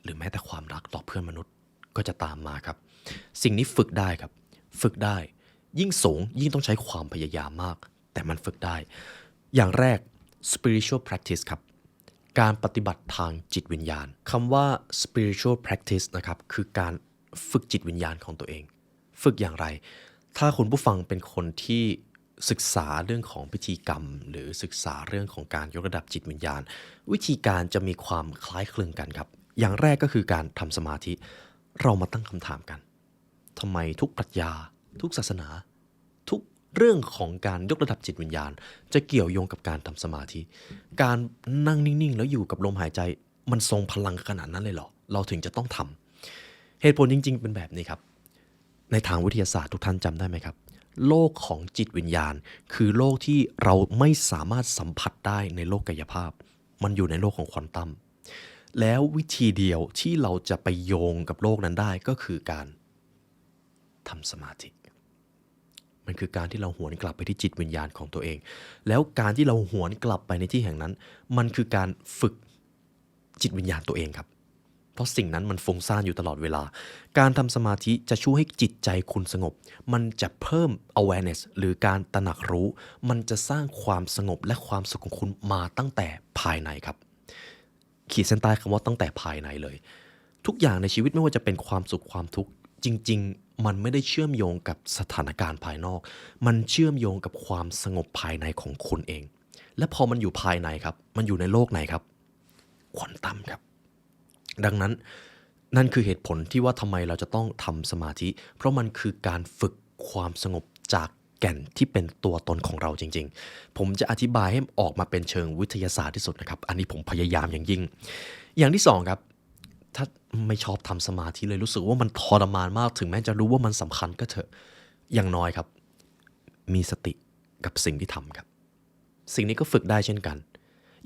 หรือแม้แต่ความรักต่อเพื่อนมนุษย์ก็จะตามมาครับสิ่งนี้ฝึกได้ครับฝึกได้ยิ่งสูงยิ่งต้องใช้ความพยายามมากแต่มันฝึกได้อย่างแรก spiritual practice ครับการปฏิบัติทางจิตวิญญาณคำว่า spiritual practice นะครับคือการฝึกจิตวิญญาณของตัวเองฝึกอย่างไรถ้าคุณผู้ฟังเป็นคนที่ศึกษาเรื่องของพิธีกรรมหรือศึกษาเรื่องของการยกระดับจิตวิญญาณวิธีการจะมีความคล้ายคลึงกันครับอย่างแรกก็คือการทำสมาธิเรามาตั้งคำถามกันทำไมทุกปรัชญาทุกศาสนาทุกเรื่องของการยกระดับจิตวิญญาณจะเกี่ยวโยงกับการทำสมาธิการนั่งนิ่งๆแล้วอยู่กับลมหายใจมันทรงพลังขนาดนั้นเลยเหรอเราถึงจะต้องทำเหตุผลจริงๆเป็นแบบนี้ครับในทางวิทยาศาสตร์ทุกท่านจำได้ไหมครับโลกของจิตวิญญาณคือโลกที่เราไม่สามารถสัมผัสได้ในโลกกายภาพมันอยู่ในโลกของควอนตัมแล้ววิธีเดียวที่เราจะไปโยงกับโลกนั้นได้ก็คือการทำสมาธิมันคือการที่เราหวนกลับไปที่จิตวิญญาณของตัวเองแล้วการที่เราหวนกลับไปในที่แห่งนั้นมันคือการฝึกจิตวิญญาณตัวเองครับเพราะสิ่งนั้นมันฟุ้งซ่านอยู่ตลอดเวลาการทำสมาธิจะช่วยให้จิตใจคุณสงบมันจะเพิ่ม awareness หรือการตระหนักรู้มันจะสร้างความสงบและความสุขของคุณมาตั้งแต่ภายในครับขีดเส้นใต้คำว่าตั้งแต่ภายในเลยทุกอย่างในชีวิตไม่ว่าจะเป็นความสุขความทุกข์จริงๆมันไม่ได้เชื่อมโยงกับสถานการณ์ภายนอกมันเชื่อมโยงกับความสงบภายในของคุณเองและพอมันอยู่ภายในครับมันอยู่ในโลกไหนครับควอนตัมครับดังนั้นนั่นคือเหตุผลที่ว่าทำไมเราจะต้องทำสมาธิเพราะมันคือการฝึกความสงบจากแก่นที่เป็นตัวตนของเราจริงๆผมจะอธิบายให้ออกมาเป็นเชิงวิทยาศาสตร์ที่สุดนะครับอันนี้ผมพยายามอย่างยิ่งอย่างที่2ครับถ้าไม่ชอบทำสมาธิเลยรู้สึกว่ามันทรมานมากถึงแม้จะรู้ว่ามันสำคัญก็เถอะอย่างน้อยครับมีสติกับสิ่งที่ทำครับสิ่งนี้ก็ฝึกได้เช่นกัน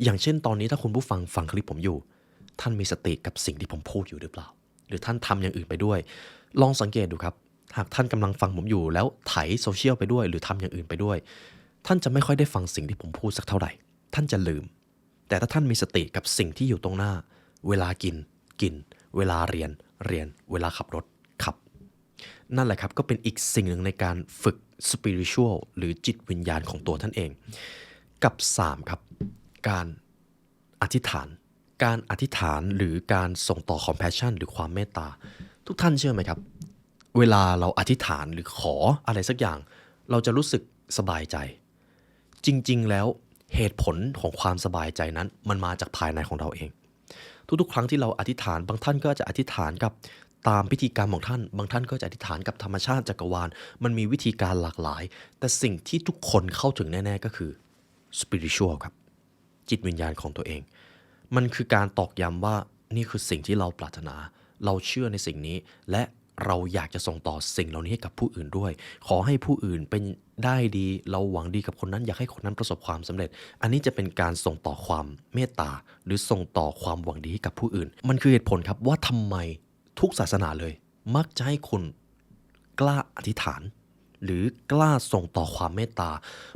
อย่างเช่นตอนนี้ถ้าคุณผู้ฟังฟังคลิปผมอยู่ท่านมีสติกับสิ่งที่ผมพูดอยู่หรือเปล่าหรือท่านทำอย่างอื่นไปด้วยลองสังเกตดูครับหากท่านกำลังฟังผมอยู่แล้วไถโซเชียลไปด้วยหรือทำอย่างอื่นไปด้วยท่านจะไม่ค่อยได้ฟังสิ่งที่ผมพูดสักเท่าไหร่ท่านจะลืมแต่ถ้าท่านมีสติกับสิ่งที่อยู่ตรงหน้าเวลากินเวลาเรียนเวลาขับรถขับนั่นแหละครับก็เป็นอีกสิ่งหนึ่งในการฝึก spiritual หรือจิตวิญญาณของตัวท่านเองกับ3ครับการอธิษฐานหรือการส่งต่อ compassion หรือความเมตตาทุกท่านเชื่อไหมครับเวลาเราอธิษฐานหรือขออะไรสักอย่างเราจะรู้สึกสบายใจจริงๆแล้วเหตุผลของความสบายใจนั้นมันมาจากภายในของเราเองทุกๆครั้งที่เราอธิษฐานบางท่านก็จะอธิษฐานกับตามพิธีกรรมของท่านบางท่านก็จะอธิษฐานกับธรรมชาติจักรวาลมันมีวิธีการหลากหลายแต่สิ่งที่ทุกคนเข้าถึงแน่ๆก็คือ spiritual ครับจิตวิญญาณของตัวเองมันคือการตอกย้ำว่านี่คือสิ่งที่เราปรารถนาเราเชื่อในสิ่งนี้และเราอยากจะส่งต่อสิ่งเหล่านี้ให้กับผู้อื่นด้วยขอให้ผู้อื่นเป็นได้ดีเราหวังดีกับคนนั้นอยากให้คนนั้นประสบความสำเร็จอันนี้จะเป็นการส่งต่อความเมตตาหรือส่งต่อความหวังดีให้กับผู้อื่นมันคือเหตุผลครับว่าทำไมทุกศาสนาเลยมักจะให้คุณกล้าอธิษฐานหรือกล้าส่งต่อความเมตตา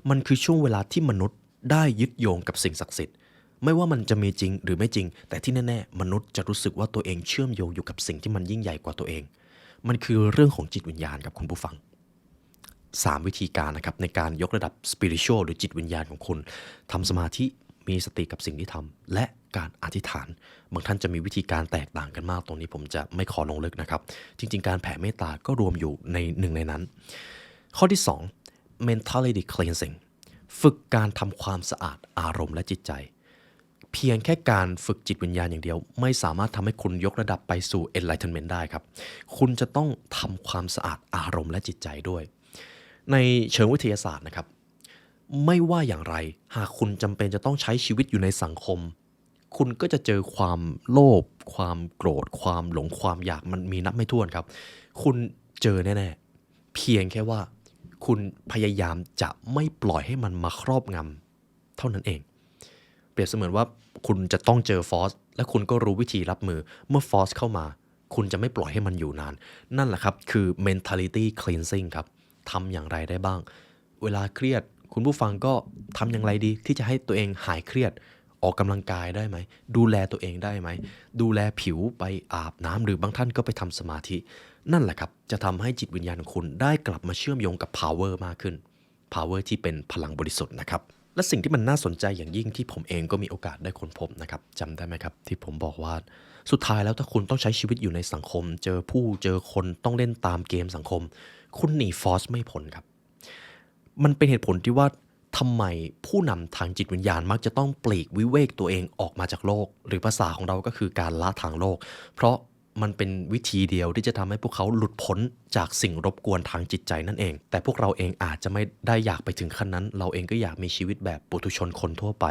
มันคือช่วงเวลาที่มนุษย์ได้ยึดโยงกับสิ่งศักดิ์สิทธิ์ไม่ว่ามันจะมีจริงหรือไม่จริงแต่ที่แน่ๆมนุษย์จะรู้สึกว่าตัวเองเชื่อมโยงอยู่กับสิ่งที่มันยิ่งใหญ่กว่าตัวเอง มันคือเรื่องของจิตวิญญาณครับคุณผู้ฟัง3วิธีการนะครับในการยกระดับ spiritual หรือจิตวิญญาณของคุณทำสมาธิมีสติกับสิ่งที่ทำและการอธิษฐานบางท่านจะมีวิธีการแตกต่างกันมากตรงนี้ผมจะไม่ขอลงลึกนะครับจริงๆการแผ่เมตตาก็รวมอยู่ในหนึ่งในนั้นข้อที่2 mentality cleansing ฝึกการทำความสะอาดอารมณ์และจิตใจเพียงแค่การฝึกจิตวิญญาณอย่างเดียวไม่สามารถทำให้คุณยกระดับไปสู่ enlightenment ได้ครับคุณจะต้องทำความสะอาดอารมณ์และจิตใจด้วยในเชิงวิทยาศาสตร์นะครับไม่ว่าอย่างไรหากคุณจำเป็นจะต้องใช้ชีวิตอยู่ในสังคมคุณก็จะเจอความโลภความโกรธความหลงความอยากมันมีนับไม่ถ้วนครับคุณเจอแน่ๆเพียงแค่ว่าคุณพยายามจะไม่ปล่อยให้มันมาครอบงำเท่านั้นเองเปรียบเสมือนว่าคุณจะต้องเจอฟอสและคุณก็รู้วิธีรับมือเมื่อฟอสเข้ามาคุณจะไม่ปล่อยให้มันอยู่นานนั่นแหละครับคือ mentality cleansing ครับทำอย่างไรได้บ้างเวลาเครียดคุณผู้ฟังก็ทำอย่างไรดีที่จะให้ตัวเองหายเครียดออกกำลังกายได้ไหมดูแลตัวเองได้ไหมดูแลผิวไปอาบน้ำหรือบางท่านก็ไปทำสมาธินั่นแหละครับจะทำให้จิตวิญญาณของคุณได้กลับมาเชื่อมโยงกับ power มากขึ้น power ที่เป็นพลังบริสุทธิ์นะครับและสิ่งที่มันน่าสนใจอย่างยิ่งที่ผมเองก็มีโอกาสได้ค้นพบนะครับจำได้ไหมครับที่ผมบอกว่าสุดท้ายแล้วถ้าคุณต้องใช้ชีวิตอยู่ในสังคมเจอคนต้องเล่นตามเกมสังคมคุณหนีฟอสไม่พ้นครับมันเป็นเหตุผลที่ว่าทำไมผู้นำทางจิตวิญญาณมักจะต้องปลีกวิเวกตัวเองออกมาจากโลกหรือภาษาของเราก็คือการละทางโลกเพราะมันเป็นวิธีเดียวที่จะทำให้พวกเขาหลุดพ้นจากสิ่งรบกวนทางจิตใจนั่นเองแต่พวกเราเองอาจจะไม่ได้อยากไปถึงขั้นนั้นเราเองก็อยากมีชีวิตแบบปุถุชนคนทั่วไป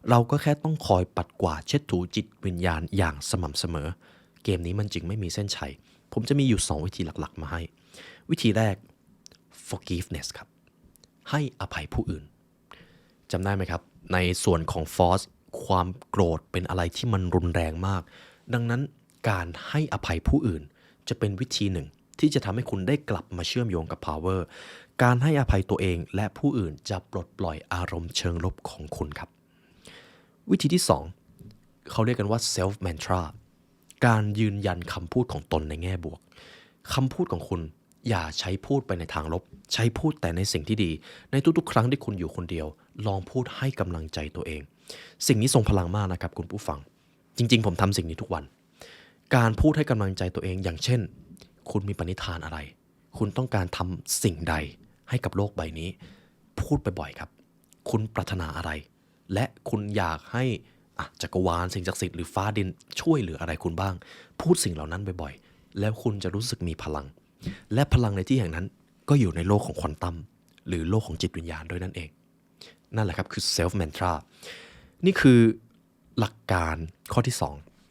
เราก็แค่ต้องคอยปัดกวาดเช็ดถูจิตวิญญาณอย่างสม่ำเสมอเกมนี้มันจึงไม่มีเส้นชัยผมจะมีอยู่2วิธีหลักๆมาให้วิธีแรก forgiveness ครับให้อภัยผู้อื่นจำได้ไหมครับในส่วนของฟอสความโกรธเป็นอะไรที่มันรุนแรงมากดังนั้นการให้อภัยผู้อื่นจะเป็นวิธีหนึ่งที่จะทำให้คุณได้กลับมาเชื่อมโยงกับ power การให้อภัยตัวเองและผู้อื่นจะปลดปล่อยอารมณ์เชิงลบของคุณครับวิธีที่2เขาเรียกกันว่า self mantra การยืนยันคำพูดของตนในแง่บวกคำพูดของคุณอย่าใช้พูดไปในทางลบใช้พูดแต่ในสิ่งที่ดีในทุกๆครั้งที่คุณอยู่คนเดียวลองพูดให้กำลังใจตัวเองสิ่งนี้ทรงพลังมากนะครับคุณผู้ฟังจริงๆผมทำสิ่งนี้ทุกวันการพูดให้กำลังใจตัวเองอย่างเช่นคุณมีปณิธานอะไรคุณต้องการทำสิ่งใดให้กับโลกใบนี้พูดไปบ่อยครับคุณปรารถนาอะไรและคุณอยากให้จักรวาลสิ่งศักดิ์สิทธิ์หรือฟ้าดินช่วยเหลืออะไรคุณบ้างพูดสิ่งเหล่านั้นบ่อยๆแล้วคุณจะรู้สึกมีพลังและพลังในที่แห่งนั้นก็อยู่ในโลกของควอนตัมหรือโลกของจิตวิญญาณด้วยนั่นเองนั่นแหละครับคือ self mantra นี่คือหลักการข้อที่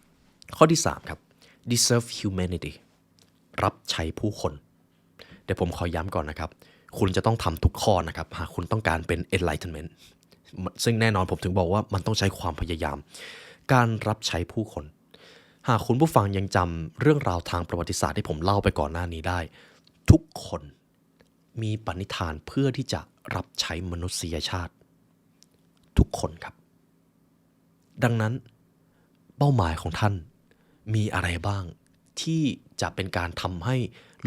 2ข้อที่3ครับ deserve humanity รับใช้ผู้คนเดี๋ยวผมขอย้ำก่อนนะครับคุณจะต้องทำทุกข้อนะครับหากคุณต้องการเป็น enlightenment ซึ่งแน่นอนผมถึงบอกว่ามันต้องใช้ความพยายามการรับใช้ผู้คนหากคุณผู้ฟังยังจำเรื่องราวทางประวัติศาสตร์ที่ผมเล่าไปก่อนหน้านี้ได้ทุกคนมีปณิธานเพื่อที่จะรับใช้มนุษยชาติทุกคนครับดังนั้นเป้าหมายของท่านมีอะไรบ้างที่จะเป็นการทำให้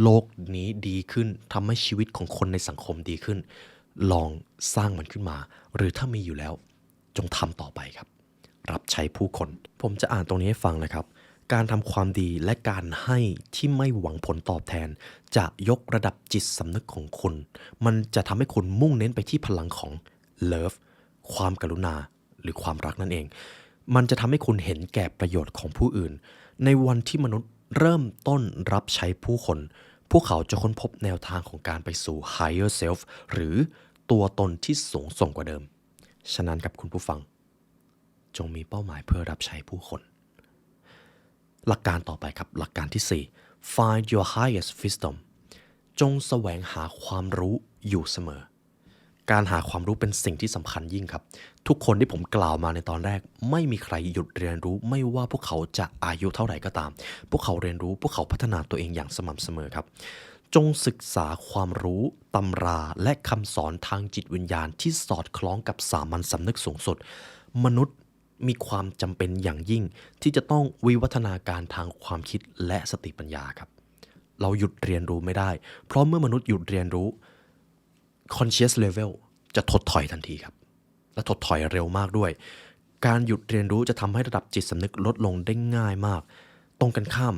โลกนี้ดีขึ้นทำให้ชีวิตของคนในสังคมดีขึ้นลองสร้างมันขึ้นมาหรือถ้ามีอยู่แล้วจงทำต่อไปครับรับใช้ผู้คนผมจะอ่านตรงนี้ให้ฟังนะครับการทำความดีและการให้ที่ไม่หวังผลตอบแทนจะยกระดับจิตสำนึกของคุณมันจะทำให้คุณมุ่งเน้นไปที่พลังของ love ความกรุณาหรือความรักนั่นเองมันจะทำให้คุณเห็นแก่ประโยชน์ของผู้อื่นในวันที่มนุษย์เริ่มต้นรับใช้ผู้คนพวกเขาจะค้นพบแนวทางของการไปสู่ higher self หรือตัวตนที่สูงส่งกว่าเดิมฉะนั้นครับคุณผู้ฟังจงมีเป้าหมายเพื่อรับใช้ผู้คนหลักการต่อไปครับหลักการที่4 find your highest wisdom จงแสวงหาความรู้อยู่เสมอการหาความรู้เป็นสิ่งที่สำคัญยิ่งครับทุกคนที่ผมกล่าวมาในตอนแรกไม่มีใครหยุดเรียนรู้ไม่ว่าพวกเขาจะอายุเท่าไหร่ก็ตามพวกเขาเรียนรู้พวกเขาพัฒนาตัวเองอย่างสม่ำเสมอครับจงศึกษาความรู้ตำราและคำสอนทางจิตวิญญาณที่สอดคล้องกับสามัญสำนึกสูงสุดมนุษย์มีความจำเป็นอย่างยิ่งที่จะต้องวิวัฒนาการทางความคิดและสติปัญญาครับ เราหยุดเรียนรู้ไม่ได้เพราะเมื่อมนุษย์หยุดเรียนรู้ conscious level จะถดถอยทันทีครับและถดถอยเร็วมากด้วยการหยุดเรียนรู้จะทำให้ระดับจิตสำนึกลดลงได้ง่ายมากตรงกันข้าม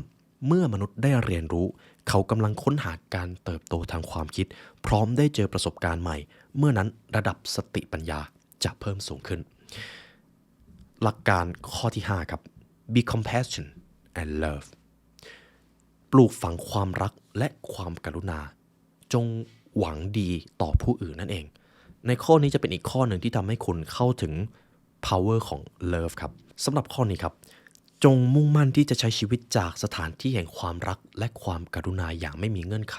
เมื่อมนุษย์ได้เรียนรู้เขากำลังค้นหาการเติบโตทางความคิดพร้อมได้เจอประสบการณ์ใหม่เมื่อนั้นระดับสติปัญญาจะเพิ่มสูงขึ้นหลักการข้อที่5ครับ be compassion and love ปลูกฝังความรักและความกรุณาจงหวังดีต่อผู้อื่นนั่นเองในข้อนี้จะเป็นอีกข้อหนึ่งที่ทำให้คุณเข้าถึง power ของ love ครับสำหรับข้อนี้ครับจงมุ่งมั่นที่จะใช้ชีวิตจากสถานที่แห่งความรักและความกรุณาอย่างไม่มีเงื่อนไข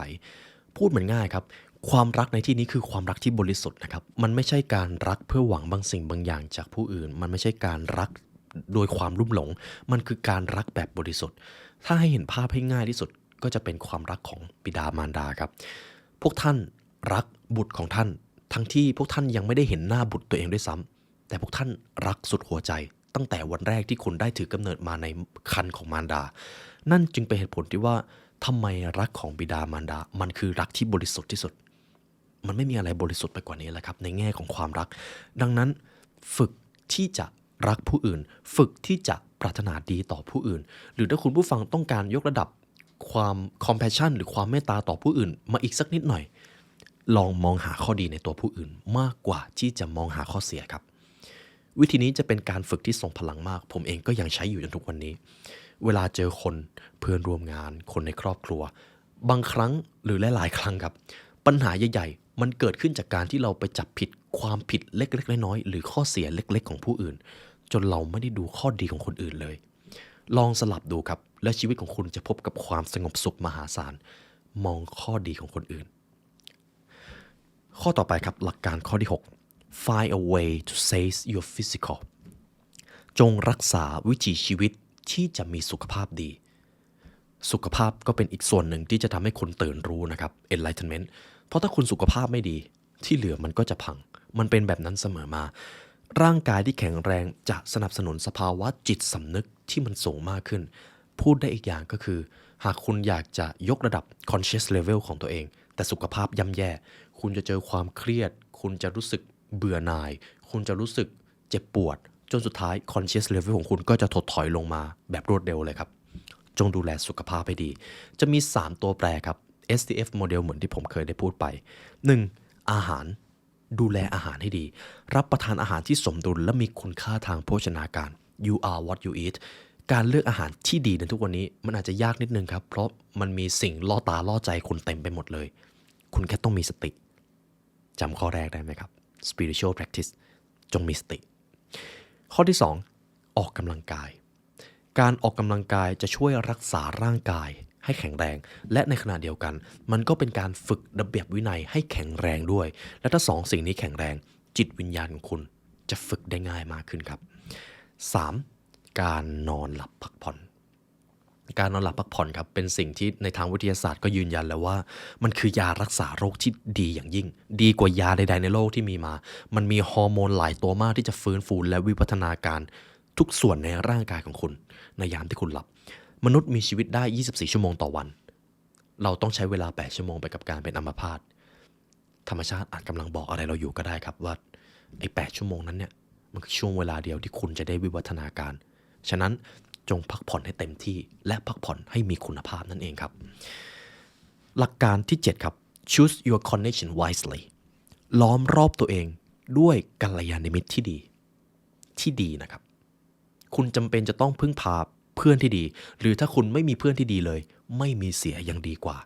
พูดเหมือนง่ายครับความรักในที่นี้คือความรักที่บริสุทธิ์นะครับมันไม่ใช่การรักเพื่อหวังบางสิ่งบางอย่างจากผู้อื่นมันไม่ใช่การรักโดยความลุ่มหลงมันคือการรักแบบบริสุทธิ์ถ้าให้เห็นภาพให้ง่ายที่สุดก็จะเป็นความรักของบิดามารดาครับพวกท่านรักบุตรของท่านทั้งที่พวกท่านยังไม่ได้เห็นหน้าบุตรตัวเองด้วยซ้ำแต่พวกท่านรักสุดหัวใจตั้งแต่วันแรกที่คุณได้ถือกำเนิดมาในครรภ์ของมารดานั่นจึงเป็นเหตุผลที่ว่าทำไมรักของบิดามารดามันคือรักที่บริสุทธิ์ที่สุดมันไม่มีอะไรบริสุทธิ์ไปกว่านี้แล้วครับในแง่ของความรักดังนั้นฝึกที่จะรักผู้อื่นฝึกที่จะปรารถนาดีต่อผู้อื่นหรือถ้าคุณผู้ฟังต้องการยกระดับความ compassion หรือความเมตตาต่อผู้อื่นมาอีกสักนิดหน่อยลองมองหาข้อดีในตัวผู้อื่นมากกว่าที่จะมองหาข้อเสียครับวิธีนี้จะเป็นการฝึกที่ทรงพลังมากผมเองก็ยังใช้อยู่จนทุกวันนี้เวลาเจอคนเพื่อนร่วมงานคนในครอบครัวบางครั้งหรือหลายๆครั้งครับปัญหาใหญ่ๆมันเกิดขึ้นจากการที่เราไปจับผิดความผิดเล็กๆน้อยๆหรือข้อเสียเล็กๆของผู้อื่นจนเราไม่ได้ดูข้อดีของคนอื่นเลยลองสลับดูครับและชีวิตของคุณจะพบกับความสงบสุขมหาศาลมองข้อดีของคนอื่นข้อต่อไปครับหลักการข้อที่6 Find a way to save your physical จงรักษาวิถีชีวิตที่จะมีสุขภาพดีสุขภาพก็เป็นอีกส่วนหนึ่งที่จะทำให้คุณตื่นรู้นะครับ enlightenment เพราะถ้าคุณสุขภาพไม่ดีที่เหลือมันก็จะพังมันเป็นแบบนั้นเสมอมาร่างกายที่แข็งแรงจะสนับสนุนสภาวะจิตสำนึกที่มันสูงมากขึ้นพูดได้อีกอย่างก็คือหากคุณอยากจะยกระดับ conscious level ของตัวเองแต่สุขภาพย่ำแย่คุณจะเจอความเครียดคุณจะรู้สึกเบื่อหน่ายคุณจะรู้สึกเจ็บปวดจนสุดท้าย conscious level ของคุณก็จะถดถอยลงมาแบบรวดเร็วเลยครับจงดูแลสุขภาพให้ดีจะมี3ตัวแปรครับ SDF โมเดลเหมือนที่ผมเคยได้พูดไป 1. อาหารดูแลอาหารให้ดีรับประทานอาหารที่สมดุลและมีคุณค่าทางโภชนาการ You are what you eat การเลือกอาหารที่ดีในทุกวันนี้มันอาจจะยากนิดนึงครับเพราะมันมีสิ่งล่อตาล่อใจคุณเต็มไปหมดเลยคุณแค่ต้องมีสติจำข้อแรกได้ไหมครับ spiritual practice จงมีสติข้อที่2ออกกำลังกายการออกกำลังกายจะช่วยรักษาร่างกายให้แข็งแรงและในขณะเดียวกันมันก็เป็นการฝึกระเบียบวินัยให้แข็งแรงด้วยและถ้า2สิ่งนี้แข็งแรงจิตวิญญาณของคุณจะฝึกได้ง่ายมากขึ้นครับ 3. การนอนหลับพักผ่อนการนอนหลับพักผ่อนครับเป็นสิ่งที่ในทางวิทยาศาสตร์ก็ยืนยันแล้วว่ามันคือยารักษาโรคที่ดีอย่างยิ่งดีกว่ายาใดๆในโลกที่มีมามันมีฮอร์โมนหลายตัวมากที่จะฟื้นฟูและวิวัฒนาการทุกส่วนในร่างกายของคุณในยามที่คุณหลับมนุษย์มีชีวิตได้24ชั่วโมงต่อวันเราต้องใช้เวลา8ชั่วโมงไปกับการเป็นอัมพาตธรรมชาติอาจกำลังบอกอะไรเราอยู่ก็ได้ครับว่าไอ้8ชั่วโมงนั้นเนี่ยมันคือช่วงเวลาเดียวที่คุณจะได้วิวัฒนาการฉะนั้นจงพักผ่อนให้เต็มที่และพักผ่อนให้มีคุณภาพนั่นเองครับหลักการที่7ครับ choose your connection wisely ล้อมรอบตัวเองด้วยกัลยาณมิตรที่ดีนะครับคุณจำเป็นจะต้องพึ่งพาเพื่อนที่ดีหรือถ้าคุณไม่มีเพื่อนที่ดีเลยไม่มีเสียยังดีกว่า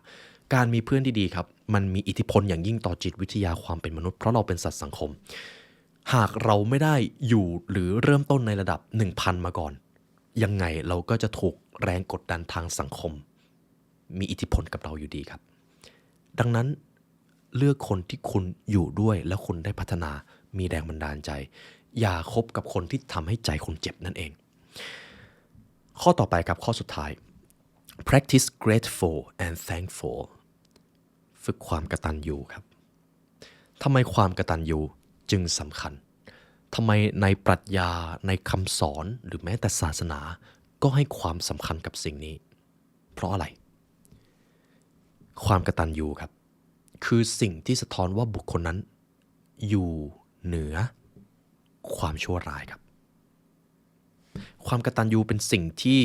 การมีเพื่อนที่ดีครับมันมีอิทธิพลอย่างยิ่งต่อจิตวิทยาความเป็นมนุษย์เพราะเราเป็นสัตว์สังคมหากเราไม่ได้อยู่หรือเริ่มต้นในระดับ 1,000 มาก่อนยังไงเราก็จะถูกแรงกดดันทางสังคมมีอิทธิพลกับเราอยู่ดีครับดังนั้นเลือกคนที่คุณอยู่ด้วยแล้วคุณได้พัฒนามีแรงบันดาลใจอย่าคบกับคนที่ทำให้ใจคุณเจ็บนั่นเองข้อต่อไปครับข้อสุดท้าย practice grateful and thankful ฝึกความกตัญญูครับทำไมความกตัญญูจึงสำคัญทำไมในปรัชญาในคำสอนหรือแม้แต่ศาสนาก็ให้ความสำคัญกับสิ่งนี้เพราะอะไร ความกตัญญูครับคือสิ่งที่สะท้อนว่าบุคคลนั้นอยู่เหนือความชั่วร้ายครับความกตัญญูเป็นสิ่งที่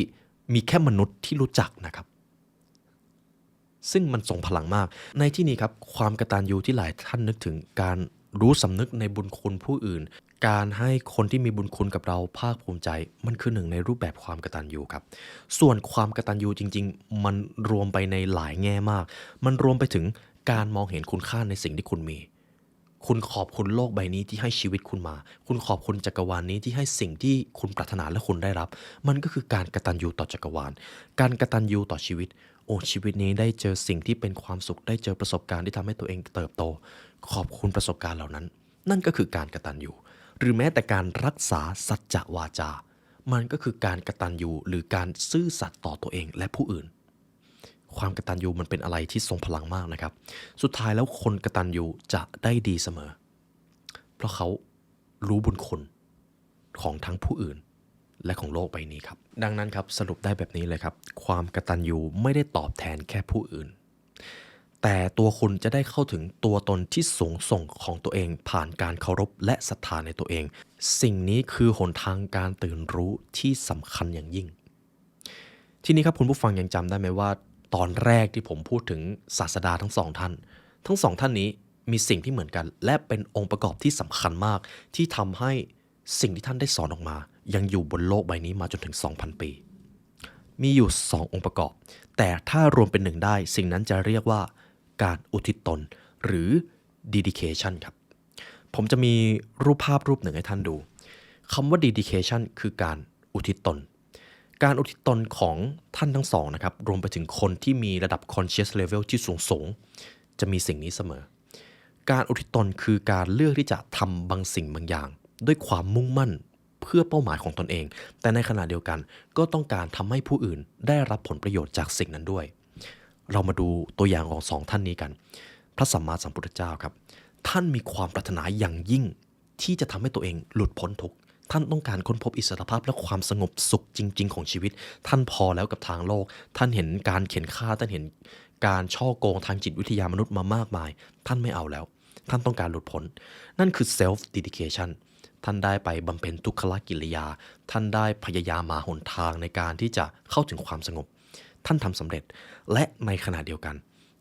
มีแค่มนุษย์ที่รู้จักนะครับซึ่งมันทรงพลังมากในที่นี้ครับความกตัญญูที่หลายท่านนึกถึงการรู้สำนึกในบุญคุณผู้อื่นการให้คนที่มีบุญคุณกับเราภาคภูมิใจมันคือหนึ่งในรูปแบบความกตัญญูครับส่วนความกตัญญูจริงๆมันรวมไปในหลายแง่มากมันรวมไปถึงการมองเห็นคุณค่าในสิ่งที่คุณมีคุณขอบคุณโลกใบนี้ที่ให้ชีวิตคุณมาคุณขอบคุณจักรวาลนี้ที่ให้สิ่งที่คุณปรารถนาและคุณได้รับมันก็คือการกตัญญูต่อจักรวาลการกตัญญูต่อชีวิตโอ้ชีวิตนี้ได้เจอสิ่งที่เป็นความสุขได้เจอประสบการณ์ที่ทำให้ตัวเองเติบโตขอบคุณประสบการณ์เหล่านั้นนั่นก็คือการกตัญญูหรือแม้แต่การรักษาสัจจะวาจามันก็คือการกตัญญูหรือการซื่อสัตย์ต่อตัวเองและผู้อื่นความกตัญญูมันเป็นอะไรที่ทรงพลังมากนะครับสุดท้ายแล้วคนกตัญญูจะได้ดีเสมอเพราะเขารู้บุญคุณของทั้งผู้อื่นและของโลกใบนี้ครับดังนั้นครับสรุปได้แบบนี้เลยครับความกตัญญูไม่ได้ตอบแทนแค่ผู้อื่นแต่ตัวคุณจะได้เข้าถึงตัวตนที่สูงส่งของตัวเองผ่านการเคารพและศรัทธาในตัวเองสิ่งนี้คือหนทางการตื่นรู้ที่สำคัญอย่างยิ่งทีนี้ครับคุณผู้ฟังยังจำได้ไหมว่าตอนแรกที่ผมพูดถึงศาสดาทั้งสองท่านนี้มีสิ่งที่เหมือนกันและเป็นองค์ประกอบที่สำคัญมากที่ทำให้สิ่งที่ท่านได้สอนออกมายังอยู่บนโลกใบนี้มาจนถึง 2,000 ปีมีอยู่2องค์ประกอบแต่ถ้ารวมเป็นหนึ่งได้สิ่งนั้นจะเรียกว่าการอุทิศตนหรือ dedication ครับผมจะมีรูปภาพรูปหนึ่งให้ท่านดูคำว่า dedication คือการอุทิศตนการอุทิศตนของท่านทั้งสองนะครับรวมไปถึงคนที่มีระดับ conscious level ที่สูงจะมีสิ่งนี้เสมอการอุทิศตนคือการเลือกที่จะทำบางสิ่งบางอย่างด้วยความมุ่งมั่นเพื่อเป้าหมายของตนเองแต่ในขณะเดียวกันก็ต้องการทำให้ผู้อื่นได้รับผลประโยชน์จากสิ่งนั้นด้วยเรามาดูตัวอย่างของสองท่านนี้กันพระสัมมาสัมพุทธเจ้าครับท่านมีความปรารถนาอย่างยิ่งที่จะทำให้ตัวเองหลุดพ้นทุกข์ท่านต้องการค้นพบอิสรภาพและความสงบสุขจริงๆของชีวิตท่านพอแล้วกับทางโลกท่านเห็นการเข็นฆ่าท่านเห็นการช่อโกงทางจิตวิทยามนุษย์มามากมายท่านไม่เอาแล้วท่านต้องการหลุดพ้นนั่นคือ self dedication ท่านได้ไปบำเพ็ญทุกขกิริยาท่านได้พยายามมาหนทางในการที่จะเข้าถึงความสงบท่านทำสำเร็จและในขณะเดียวกัน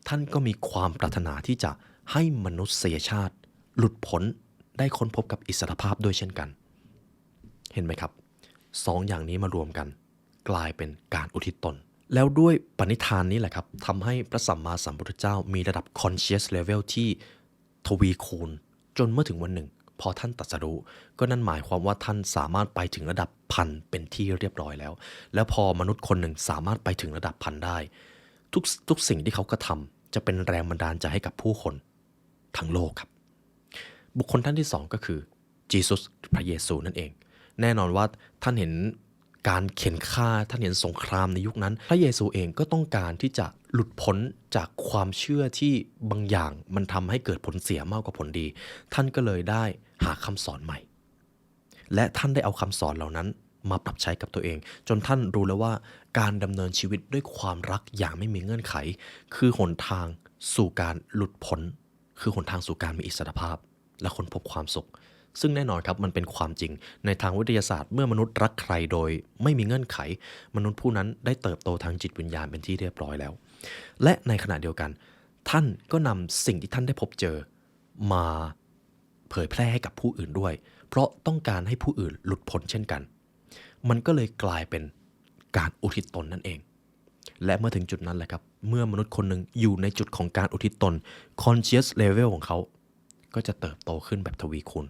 ท่านก็มีความปรารถนาที่จะให้มนุษยชาติหลุดพ้นได้ค้นพบกับอิสรภาพด้วยเช่นกันเห็นไหมครับสองอย่างนี้มารวมกันกลายเป็นการอุทิศตนแล้วด้วยปณิธานนี้แหละครับทำให้พระสัมมาสัมพุทธเจ้ามีระดับ conscious level ที่ทวีคูณจนเมื่อถึงวันหนึ่งพอท่านตรัสรู้ก็นั่นหมายความว่าท่านสามารถไปถึงระดับพันเป็นที่เรียบร้อยแล้วพอมนุษย์คนหนึ่งสามารถไปถึงระดับพันได้ทุกสิ่งที่เขากระทำจะเป็นแรงบันดาลใจให้กับผู้คนทั้งโลกครับบุคคลท่านที่สองก็คือจีซุสพระเยซูนั่นเองแน่นอนว่าท่านเห็นการเข็นฆ่าท่านเห็นสงครามในยุคนั้นพระเยซูเองก็ต้องการที่จะหลุดพ้นจากความเชื่อที่บางอย่างมันทำให้เกิดผลเสียมากกว่าผลดีท่านก็เลยได้หาคำสอนใหม่และท่านได้เอาคำสอนเหล่านั้นมาปรับใช้กับตัวเองจนท่านรู้แล้วว่าการดำเนินชีวิตด้วยความรักอย่างไม่มีเงื่อนไขคือหนทางสู่การหลุดพ้นคือหนทางสู่การมีอิสรภาพและค้นพบความสุขซึ่งแน่นอนครับมันเป็นความจริงในทางวิทยาศาสตร์เมื่อมนุษย์รักใครโดยไม่มีเงื่อนไขมนุษย์ผู้นั้นได้เติบโตทางจิตวิญญาณเป็นที่เรียบร้อยแล้วและในขณะเดียวกันท่านก็นำสิ่งที่ท่านได้พบเจอมาเผยแพร่ให้กับผู้อื่นด้วยเพราะต้องการให้ผู้อื่นหลุดพ้นเช่นกันมันก็เลยกลายเป็นการอุทิศตนนั่นเองและเมื่อถึงจุดนั้นแหละครับเมื่อมนุษย์คนหนึ่งอยู่ในจุดของการอุทิศตน conscious level ของเขาก็จะเติบโตขึ้นแบบทวีคูณ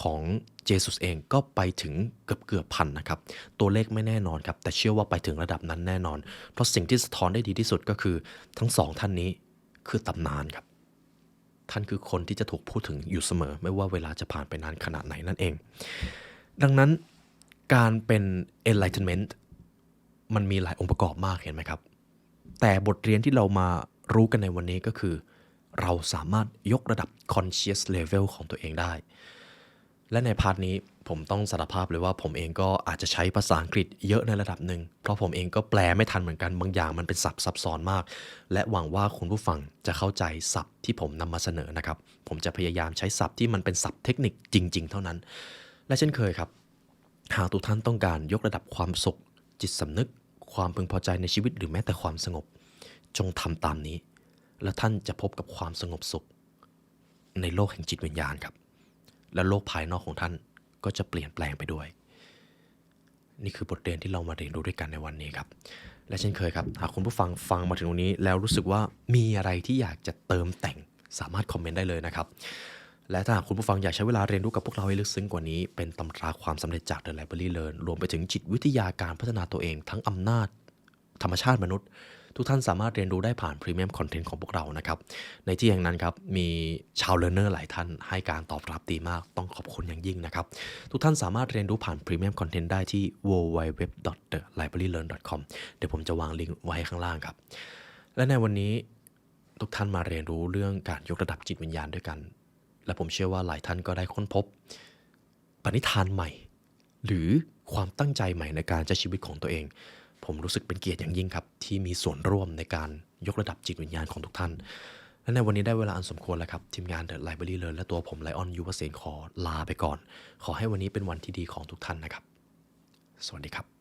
ของเจสุสเองก็ไปถึงเกือบพันนะครับตัวเลขไม่แน่นอนครับแต่เชื่อว่าไปถึงระดับนั้นแน่นอนเพราะสิ่งที่สะท้อนได้ดีที่สุดก็คือทั้งสองท่านนี้คือตำนานครับท่านคือคนที่จะถูกพูดถึงอยู่เสมอไม่ว่าเวลาจะผ่านไปนานขนาดไหนนั่นเองดังนั้นการเป็น enlightenment มันมีหลายองค์ประกอบมากเห็นไหมครับแต่บทเรียนที่เรามารู้กันในวันนี้ก็คือเราสามารถยกระดับ conscious level ของตัวเองได้ และในพาร์ทนี้ผมต้องสารภาพเลยว่าผมเองก็อาจจะใช้ภาษาอังกฤษเยอะในระดับหนึ่งเพราะผมเองก็แปลไม่ทันเหมือนกันบางอย่างมันเป็นศัพท์ซับซ้อนมากและหวังว่าคุณผู้ฟังจะเข้าใจศัพท์ที่ผมนำมาเสนอนะครับผมจะพยายามใช้ศัพท์ที่มันเป็นศัพท์เทคนิคจริงๆเท่านั้นและเช่นเคยครับหากทุกท่านต้องการยกระดับความสุขจิตสำนึกความพึงพอใจในชีวิตหรือแม้แต่ความสงบจงทำตามนี้และท่านจะพบกับความสงบสุขในโลกแห่งจิตวิญญาณครับและโลกภายนอกของท่านก็จะเปลี่ยนแปลงไปด้วยนี่คือบทเรียนที่เรามาเรียนรู้ด้วยกันในวันนี้ครับและเช่นเคยครับหากคุณผู้ฟังฟังมาถึงตรงนี้แล้วรู้สึกว่ามีอะไรที่อยากจะเติมแต่งสามารถคอมเมนต์ได้เลยนะครับและถ้าหากคุณผู้ฟังอยากใช้เวลาเรียนรู้กับพวกเราให้ลึกซึ้งกว่านี้เป็นตำราความสำเร็จจาก The Library Learn รวมไปถึงจิตวิทยาการพัฒนาตัวเองทั้งอำนาจธรรมชาติมนุษย์ทุกท่านสามารถเรียนรู้ได้ผ่านพรีเมียมคอนเทนต์ของพวกเรานะครับในที่แห่งนั้นครับมีชาวเลิร์นเนอร์หลายท่านให้การตอบรับดีมากต้องขอบคุณอย่างยิ่งนะครับทุกท่านสามารถเรียนรู้ผ่านพรีเมียมคอนเทนต์ได้ที่ www.thelibrarylearn.com เดี๋ยวผมจะวางลิงก์ไว้ข้างล่างครับและในวันนี้ทุกท่านมาเรียนรู้เรื่องการยกระดับจิตวิญญาณด้วยกันและผมเชื่อว่าหลายท่านก็ได้ค้นพบปณิธานใหม่หรือความตั้งใจใหม่ในการใช้ชีวิตของตัวเองผมรู้สึกเป็นเกียรติอย่างยิ่งครับที่มีส่วนร่วมในการยกระดับจิตวิญญาณของทุกท่านและในวันนี้ได้เวลาอันสมควรแล้วครับทีมงาน The Library Learn และตัวผมไลออนยุวเสนขอลาไปก่อนขอให้วันนี้เป็นวันที่ดีของทุกท่านนะครับสวัสดีครับ